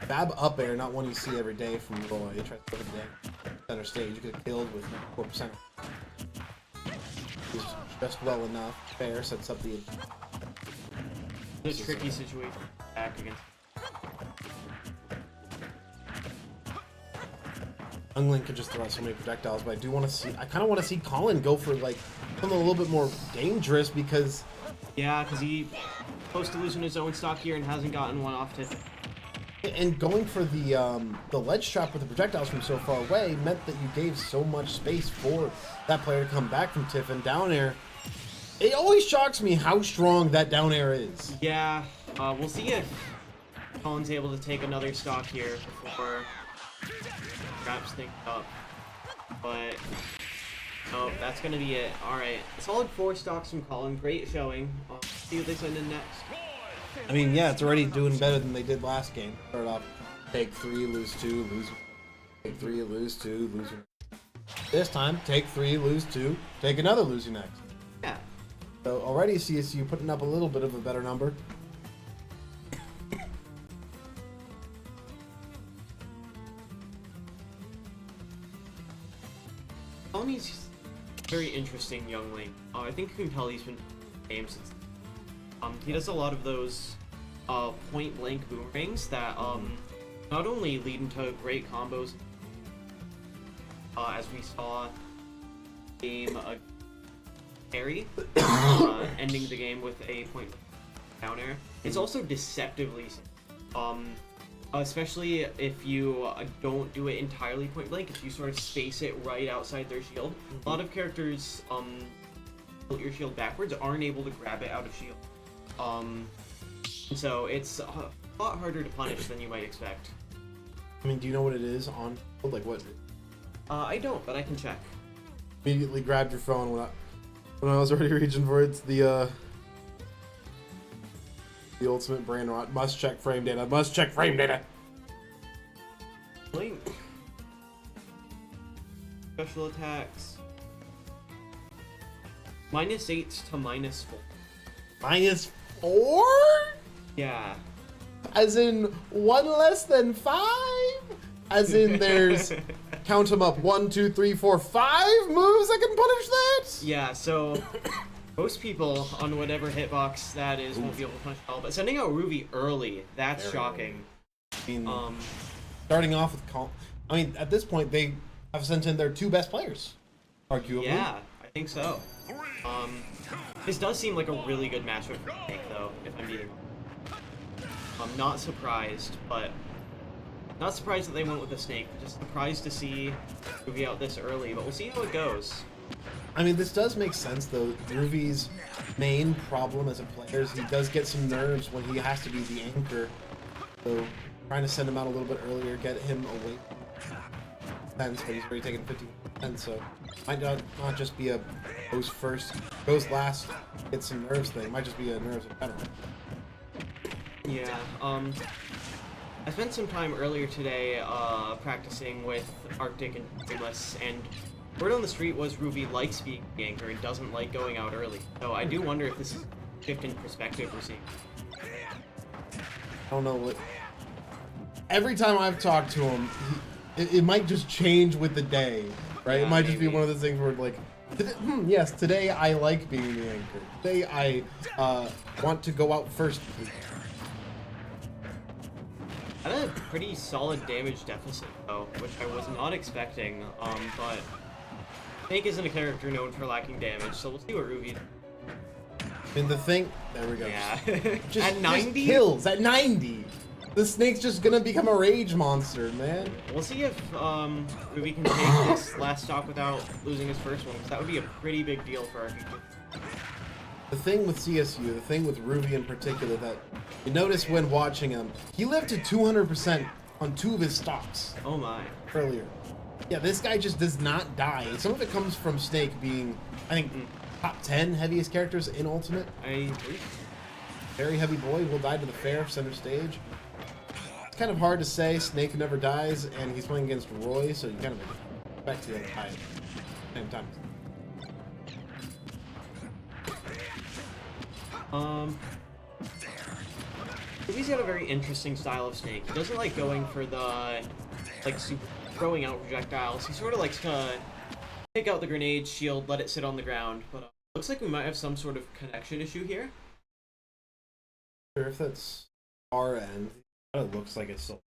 Fab up air, not one you see every day from Roy. He tries to put it down center stage. You could have killed with 4%. He's just well enough. Fair sets up the. It's a tricky situation back against. Young Link could just throw out so many projectiles, but I do want to see. I kind of want to see Colin go for like something a little bit more dangerous because. Yeah, because he supposed to losing his own stock here and hasn't gotten one off to. And going for the ledge trap with the projectiles from so far away meant that you gave so much space for that player to come back from Tiffin down air. It always shocks me how strong that down air is. Yeah, we'll see if Colin's able to take another stock here before wraps things up. But oh, that's gonna be it. All right, solid 4 stocks from Colin. Great showing. See what they send in next. I mean, yeah, it's already doing better than they did last game. Start off, take 3, lose 2, lose. Take 3, lose 2, lose. This time, take 3, lose 2, take another, lose you next. Yeah. So already CSU putting up a little bit of a better number. Colony's very interesting Young Link. I think you can tell he's been playing games since. He does a lot of those point blank boomerangs that not only lead into great combos, as we saw game Harry ending the game with a point down air. It's also deceptively, especially if you don't do it entirely point blank. If you sort of space it right outside their shield, a lot of characters tilt your shield backwards aren't able to grab it out of shield. So it's a lot harder to punish than you might expect. I mean, do you know what it is on? Like what? I don't, but I can check. Immediately grabbed your phone when I was already reaching for it. It's the ultimate brain rot. Must check frame data. Must check frame data. Link. Special attacks. -8 to -4. -4? Yeah. As in 1 less than 5? As in there's, count them up, 1, 2, 3, 4, 5 moves that can punish that? Yeah, so most people on whatever hitbox that is won't be able to punish it all, but sending out Ruby early, that's Very shocking. I mean, starting off with I mean, at this point, they have sent in their 2 best players, arguably. Yeah, I think so. This does seem like a really good matchup for Snake, though, if I'm being honest. I'm not surprised, but not surprised that they went with the Snake. Just surprised to see Ruby out this early, but we'll see how it goes. I mean, this does make sense, though. Ruby's main problem as a player is he does get some nerves when he has to be the anchor. So, trying to send him out a little bit earlier, get him away from defense, but he's already taken 50%, so might not just be a goes first, goes last, get some nerves thing. It might just be a nerves in general. Yeah, I spent some time earlier today practicing with Arctic and Dreamless, and word on the street was Ruby likes being the anchor and doesn't like going out early. So I do wonder if this is a shift in perspective we're seeing. I don't know what. Every time I've talked to him, it might just change with the day, right? Yeah, it might just be maybe. one of those things where, like, yes, today I like being the anchor. Today I want to go out first. I had a pretty solid damage deficit, though, which I was not expecting, but Snake isn't a character known for lacking damage, so we'll see what Ruby does. I mean, the thing. There we go. Yeah. Just, At 90? Just kills at 90. The Snake's just gonna become a rage monster, man. We'll see if Ruby can take this last stock without losing his first one, because that would be a pretty big deal for our future. The thing with CSU, the thing with Ruby in particular, that you notice when watching him, he lived to 200% on 2 of his stocks Oh my. earlier. Yeah, this guy just does not die. Some of it comes from Snake being, I think, top 10 heaviest characters in Ultimate. I agree. Very heavy boy, will die to the fair, center stage. It's kind of hard to say. Snake never dies, and he's playing against Roy, so you kind of expect him to die at the same time. Ruby's got a very interesting style of Snake. He doesn't like going for the, like, super throwing out projectiles. He sort of likes to take out the grenade, shield, let it sit on the ground. But looks like we might have some sort of connection issue here. Sure, if that's our end, it looks like it's still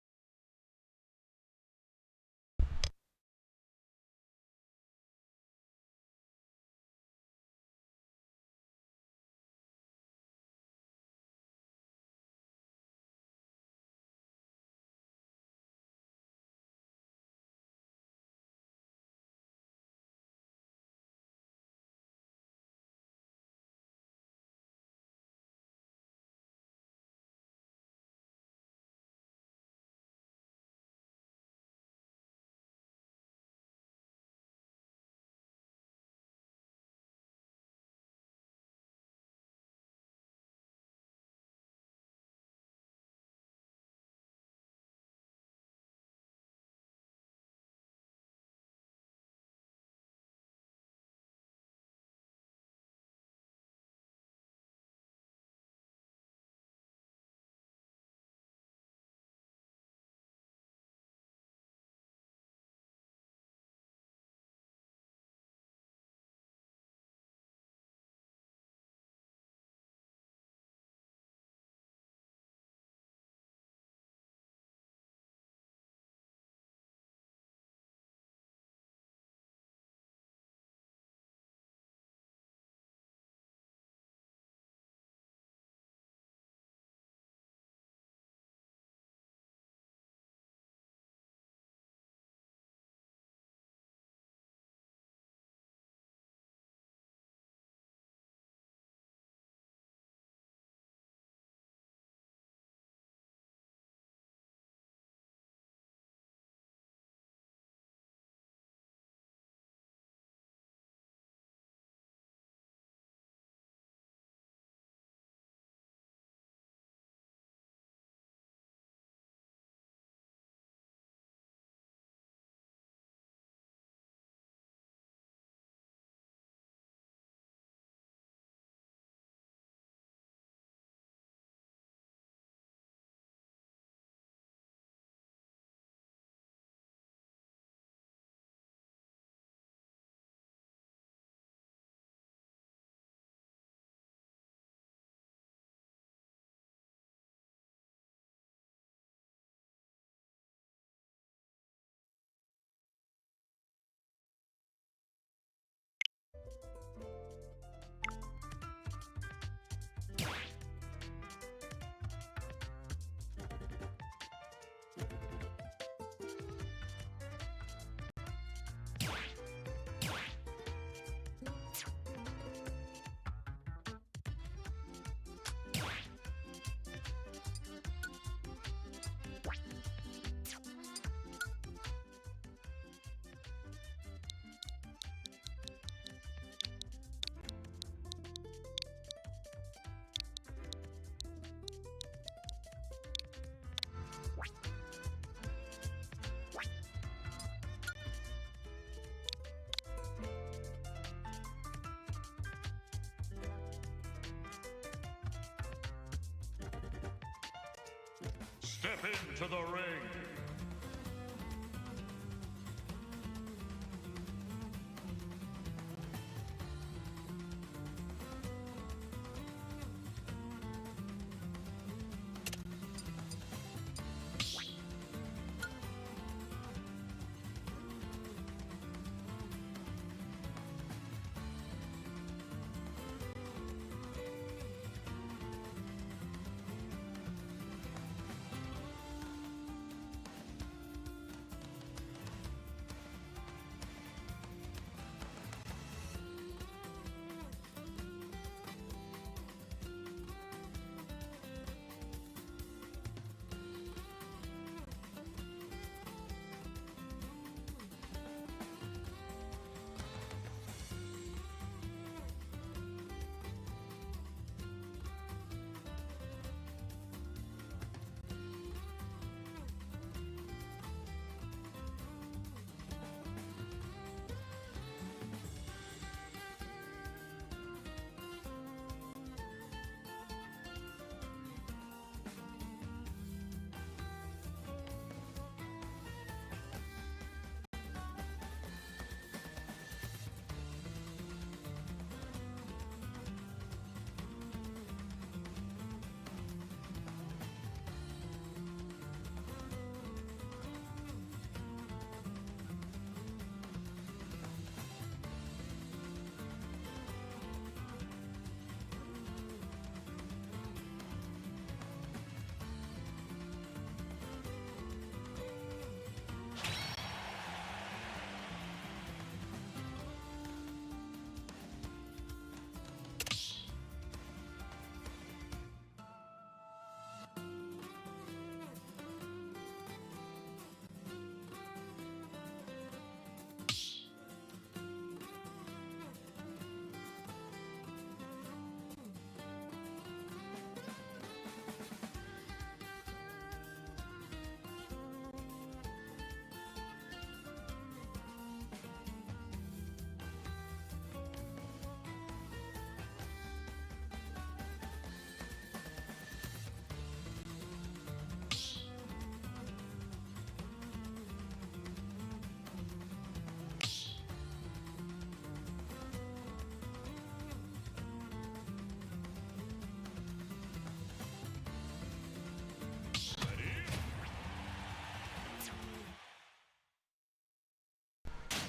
into the ring.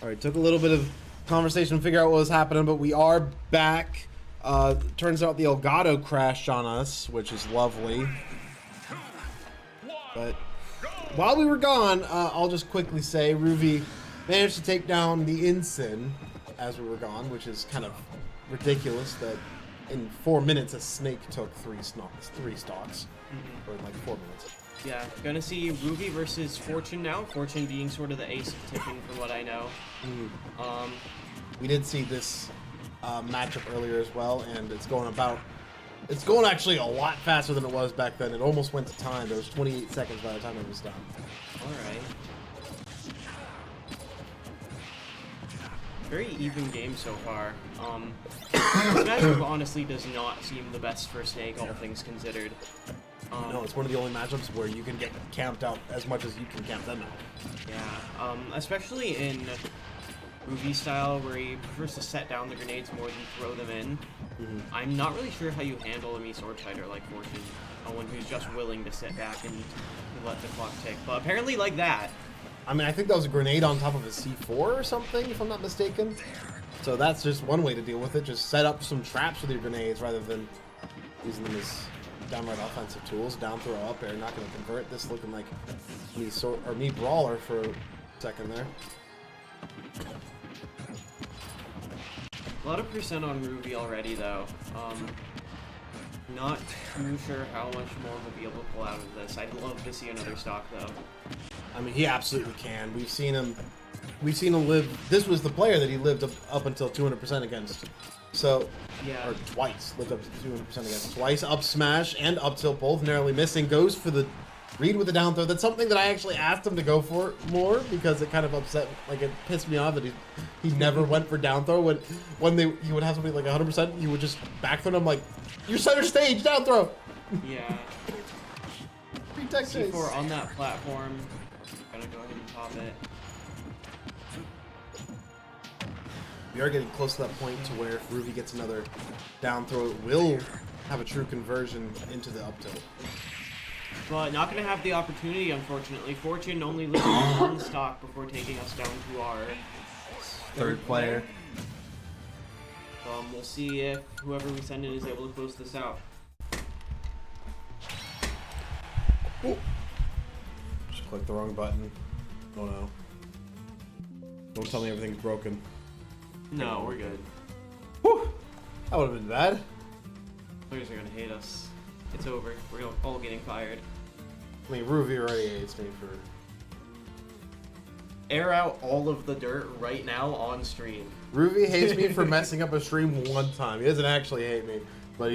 All right, took a little bit of conversation to figure out what was happening, but we are back. Turns out the Elgato crashed on us, which is lovely. But while we were gone, I'll just quickly say Ruby managed to take down the Ensign as we were gone, which is kind of ridiculous that in 4 minutes a snake took three stocks, or in like 4 minutes. Yeah, gonna see Ruby versus Fortune now. Fortune being sort of the ace of Tiffin, from what I know. We did see this matchup earlier as well, and it's going actually a lot faster than it was back then. It almost went to time. There was 28 seconds by the time it was done. Alright. Very even game so far. This matchup honestly does not seem the best for Snake, all things considered. No, it's one of the only matchups where you can get camped out as much as you can camp them out. Yeah, especially in Ruby style, where he prefers to set down the grenades more than throw them in. I'm not really sure how you handle a me sword fighter like Fortune, one who's just willing to sit back and let the clock tick. But apparently like that. I mean, I think that was a grenade on top of a C4 or something, if I'm not mistaken. So that's just one way to deal with it. Just set up some traps with your grenades rather than using them as downright offensive tools. Down throw, up air, not going to convert. This looking like me brawler for a second there. A lot of percent on Ruby already though. Not too sure how much more we'll be able to pull out of this. I'd love to see another stock though. I mean, he absolutely can. We've seen him live. This was the player that he lived up until 200% against. So, yeah. Or twice lived up to 200% against. Twice up smash and up tilt, both narrowly missing. Goes for the read with the down throw. That's something that I actually asked him to go for more because it kind of upset, like it pissed me off that he never went for down throw when he would have something like 100%. He would just back throw. I'm like, you're center stage down throw. Yeah. Free tech chase. C4 on that platform. Gonna go ahead and pop it. We are getting close to that point to where if Ruby gets another down throw, it will have a true conversion into the up tilt. But not going to have the opportunity, unfortunately. Fortune only loses one stock before taking us down to our Third player. We'll see if whoever we send in is able to close this out. Ooh. Just clicked the wrong button. Oh no. Don't tell me everything's broken. No, we're good. Whew. That would have been bad. Players are going to hate us. It's over. We're all getting fired. I mean, Ruby already hates me for... Air out all of the dirt right now on stream. Ruby hates me for messing up a stream one time. He doesn't actually hate me, but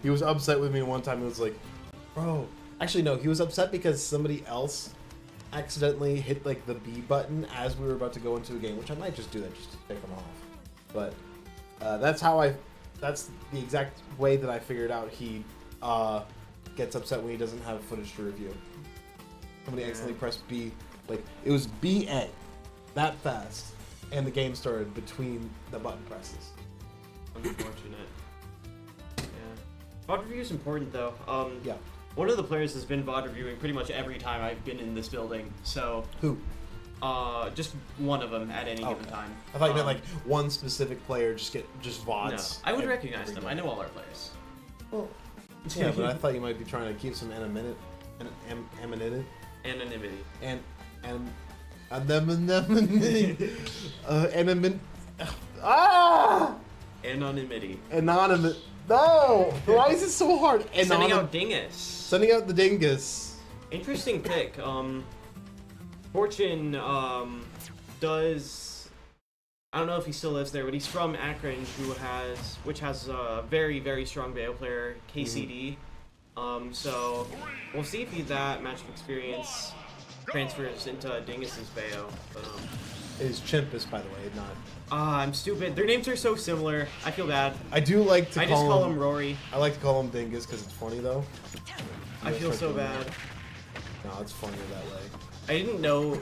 he was upset with me one time. He was like, bro. Actually, no, he was upset because somebody else accidentally hit like the B button as we were about to go into a game, which I might just do that just to pick him off. But that's the exact way that I figured out he gets upset when he doesn't have footage to review. Somebody accidentally pressed B, like it was BA, that fast, and the game started between the button presses. Unfortunate. Yeah. VOD review is important though. Yeah. One of the players has been VOD reviewing pretty much every time I've been in this building, so... Who? Just one of them at any given time. I thought you meant like one specific player just VODs. No, I would recognize them. I know all our players. Well, yeah, but I thought you might be trying to keep some anonymity. Anonymity. Anonymity. Anonymous. No! Why is it so hard? Sending out dingus. Sending out the dingus. Interesting pick. Fortune does. I don't know if he still lives there, but he's from Akron, which has a very, very strong Bayo player, KCD. So we'll see if that matchup experience transfers into Dingus's Bayo. But It is Chimpus, by the way, not. I'm stupid. Their names are so similar. I feel bad. I do like to I just call him Rory. I like to call him Dingus because it's funny though. I feel so bad. No, it's funnier that way. I didn't know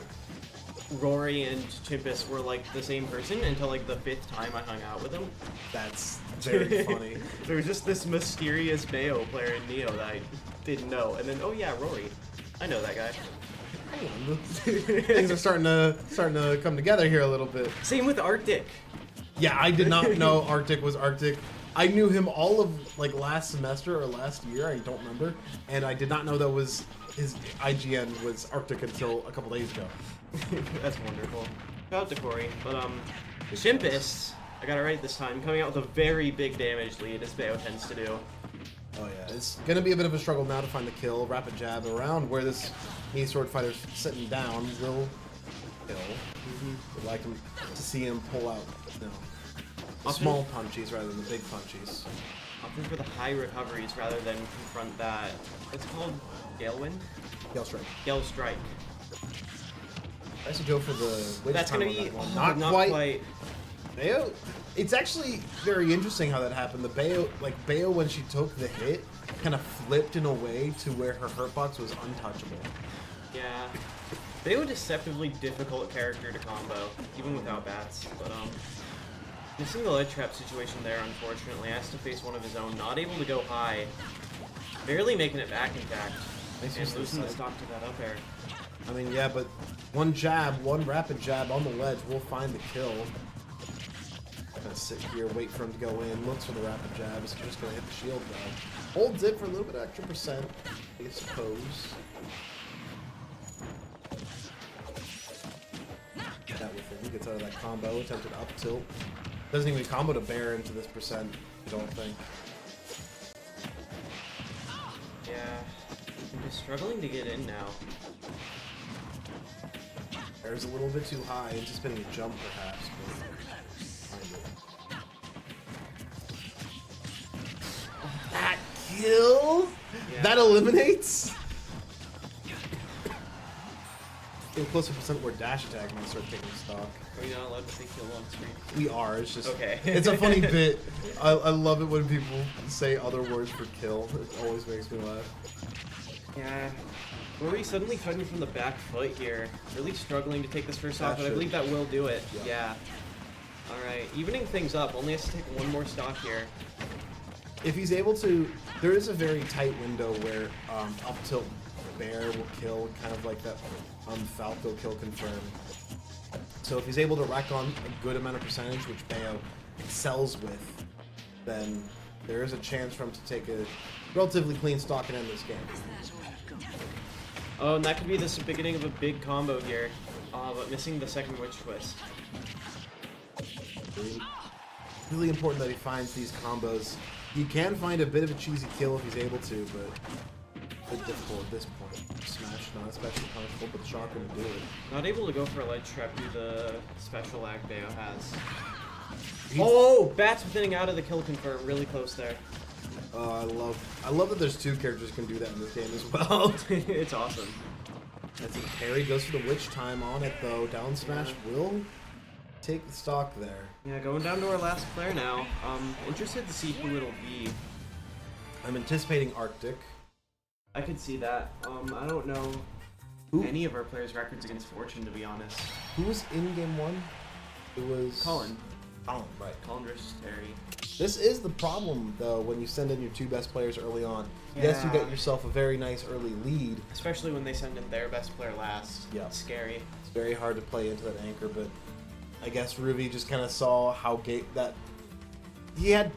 Rory and Chimpus were like the same person until like the 5th time I hung out with them. That's very funny. There was just this mysterious Bayo player in Neo that I didn't know, and then oh yeah, Rory, I know that guy. Things are starting to come together here a little bit. Same with Arctic. Yeah, I did not know Arctic was Arctic. I knew him all of like last semester or last year, I don't remember, and I did not know that was his IGN was Arctic until a couple days ago. That's wonderful. Shout out to Corey. But Chimpus, I got it right this time, coming out with a very big damage lead as Bayo tends to do. Oh yeah, it's gonna be a bit of a struggle now to find the kill. Rapid jab around where this knee sword fighter's sitting down will kill. Would like him to see him pull out, the small punchies rather than the big punchies. Opting for the high recoveries rather than confront that. What's it called? Galewind? Gale strike. Gale strike. I should go for the. That's gonna be not quite. Bayo, it's actually very interesting how that happened. The Bayo, when she took the hit, kind of flipped in a way to where her hurtbox was untouchable. Yeah. Bayo, deceptively difficult character to combo, even without bats. But missing the ledge trap situation there, unfortunately, has to face one of his own. Not able to go high, barely making it back intact, and losing the stock to that up air. I mean, yeah, but one rapid jab on the ledge will find the kill. Gonna sit here, wait for him to go in, looks for the rapid jab, is just gonna hit the shield though. Holds it for a little bit extra percent, I suppose. That with him, he gets out of that combo, attempted up tilt. Doesn't even combo to bear into this percent, I don't think. Yeah, I'm just struggling to get in now. Air's a little bit too high, anticipating a jump perhaps, but that kill? Yeah. That eliminates? Getting closer to percent where dash attack might start taking stock. Are we not allowed to say kill on stream? We are, it's just okay. It's a funny bit. I love it when people say other words for kill. It always makes me laugh. Yeah. Rory suddenly fighting from the back foot here. Really struggling to take this first That off, but I should- believe that will do it. Yeah. Yeah. Alright, evening things up. Only has to take one more stock here. If he's able to, there is a very tight window where up tilt bear will kill, kind of like that Falco kill confirm. So if he's able to rack on a good amount of percentage, which Bayo excels with, then there is a chance for him to take a relatively clean stock and end this game. Oh, and that could be the beginning of a big combo here. But missing the second witch twist. Really important that he finds these combos. He can find a bit of a cheesy kill if he's able to, but a bit difficult at this point. Smash, not especially punishable, but the shock will do it. Not able to go for a ledge trap due to the special lag Bayo has. He's- Oh! Bats winning out of the kill confirm. Really close there. I love that there's two characters who can do that in this game as well. It's awesome. As he parry goes for the witch time on it though. Down smash will take the stock there. Yeah, going down to our last player now. Interested to see who it'll be. I'm anticipating Arctic. I could see that. I don't know Who? any of our players' records against Fortune, to be honest. Who was in game one? It was Colin. Colin, right. Colin versus Terry. This is the problem though when you send in your two best players early on. Yes, you Yeah. get yourself a very nice early lead. Especially when they send in their best player last. Yeah. It's scary. It's very hard to play into that anchor, but I guess Ruby just kind of saw how that he had.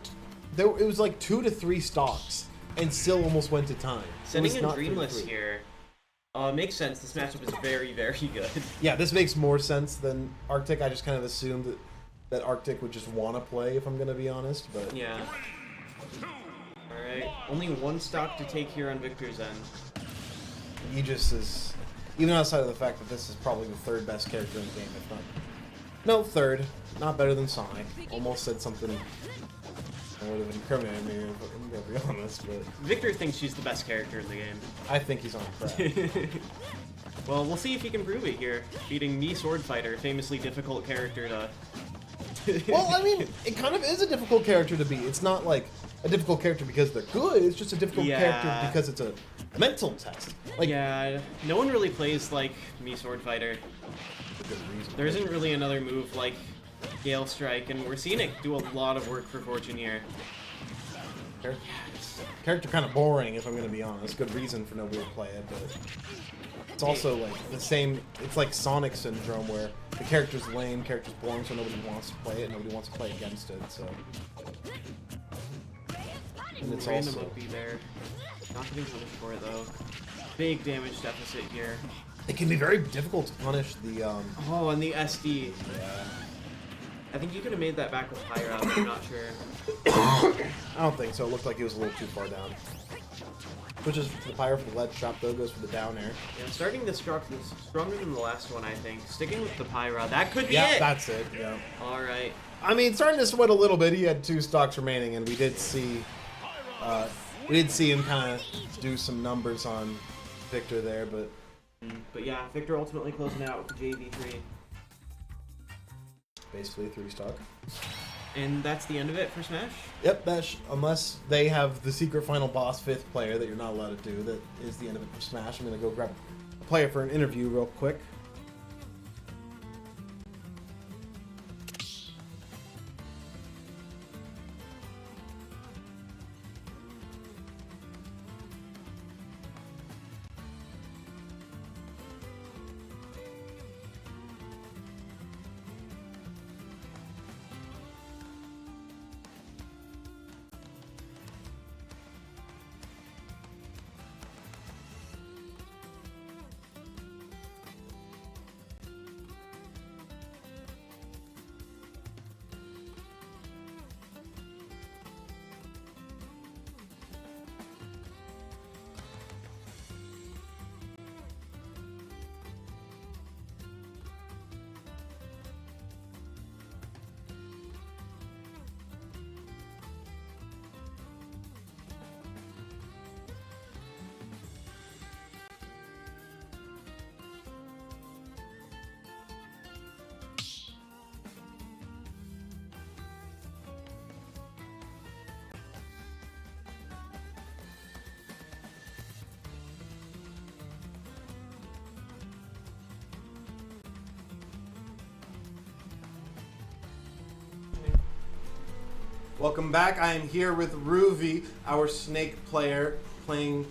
It was like 2 to 3 stocks, and still almost went to time. It Sending was in not 3 to Dreamless 3. here. Makes sense. This matchup is very, very good. Yeah, this makes more sense than Arctic. I just kind of assumed that Arctic would just want to play, if I'm going to be honest. But Yeah. Alright. Only one stock to take here on Victor's end. he just is, even outside of the fact that this is probably the 3rd best character in the game, if not. No, 3rd. Not better than Sonic. Almost said something that would have incriminated me, but I'm going to be honest. But Victor thinks she's the best character in the game. I think he's on track. Well, we'll see if he can prove it here. Beating me, Sword Fighter, famously difficult character to... Well, I mean, it kind of is a difficult character to beat. It's not like a difficult character because they're good. It's just a difficult character because it's a mental test. Like, yeah, no one really plays like me, Sword Fighter. for good reason. There isn't really another move like Gale Strike, and we're seeing it do a lot of work for Fortune here. Character kind of boring, if I'm going to be honest. Good reason for nobody to play it, but it's also like the same. It's like Sonic syndrome, where the character's lame, character's boring, so nobody wants to play it. Nobody wants to play against it. So, and it's Random also OP there. Not getting punished for it though. Big damage deficit here. it can be very difficult to punish the. Oh, and the SD. Yeah. I think you could have made that back with Pyra, but I'm not sure. I don't think so. It looked like he was a little too far down. Switches to the pyro for the ledge shot though, goes for the down air. Yeah, starting this stronger than the last one, I think. Sticking with the Pyra, that could be Yeah, it! that's it. Yeah. Alright. I mean, starting to sweat a little bit. He had 2 stocks remaining, and we did see him kind of do some numbers on Victor there, but But yeah, Victor ultimately closing out with the JV3. basically a 3 stock. And that's the end of it for Smash? Yep, unless they have the secret final boss 5th player that you're not allowed to do, that is the end of it for Smash. I'm gonna go grab a player for an interview real quick. Welcome back. I am here with Ruvi, our Snake player, playing,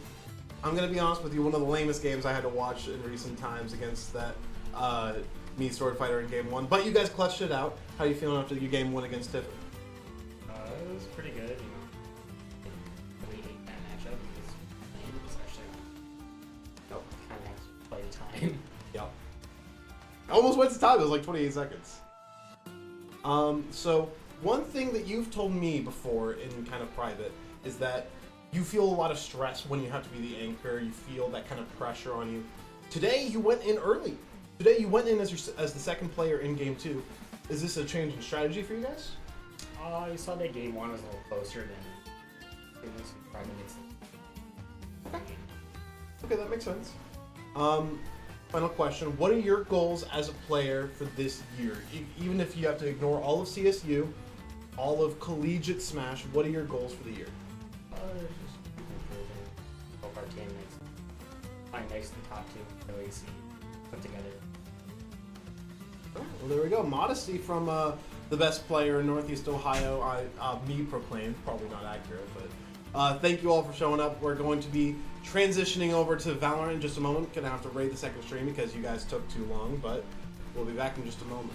I'm going to be honest with you, one of the lamest games I had to watch in recent times against that me Sword Fighter in Game 1. But you guys clutched it out. How are you feeling after your Game 1 against Tiffin? It was pretty good, you know. We hate that matchup because it was actually kind of play time. Yep. I almost went to time. It was like 28 seconds. So one thing that you've told me before in kind of private is that you feel a lot of stress when you have to be the anchor. You feel that kind of pressure on you. Today you went in early. Today you went in as the second player in Game 2. Is this a change in strategy for you guys? You saw that Game 1 was a little closer than previous. Probably gets Okay, that makes sense. Final question. What are your goals as a player for this year? Even if you have to ignore all of CSU, all of Collegiate Smash, what are your goals for the year? just keep improving. Hope our team makes find nice in the top two. So we see put together. Well, there we go. Modesty from the best player in Northeast Ohio. Me proclaimed. Probably not accurate, but thank you all for showing up. We're going to be transitioning over to Valorant in just a moment. Gonna have to raid the second stream because you guys took too long, but we'll be back in just a moment.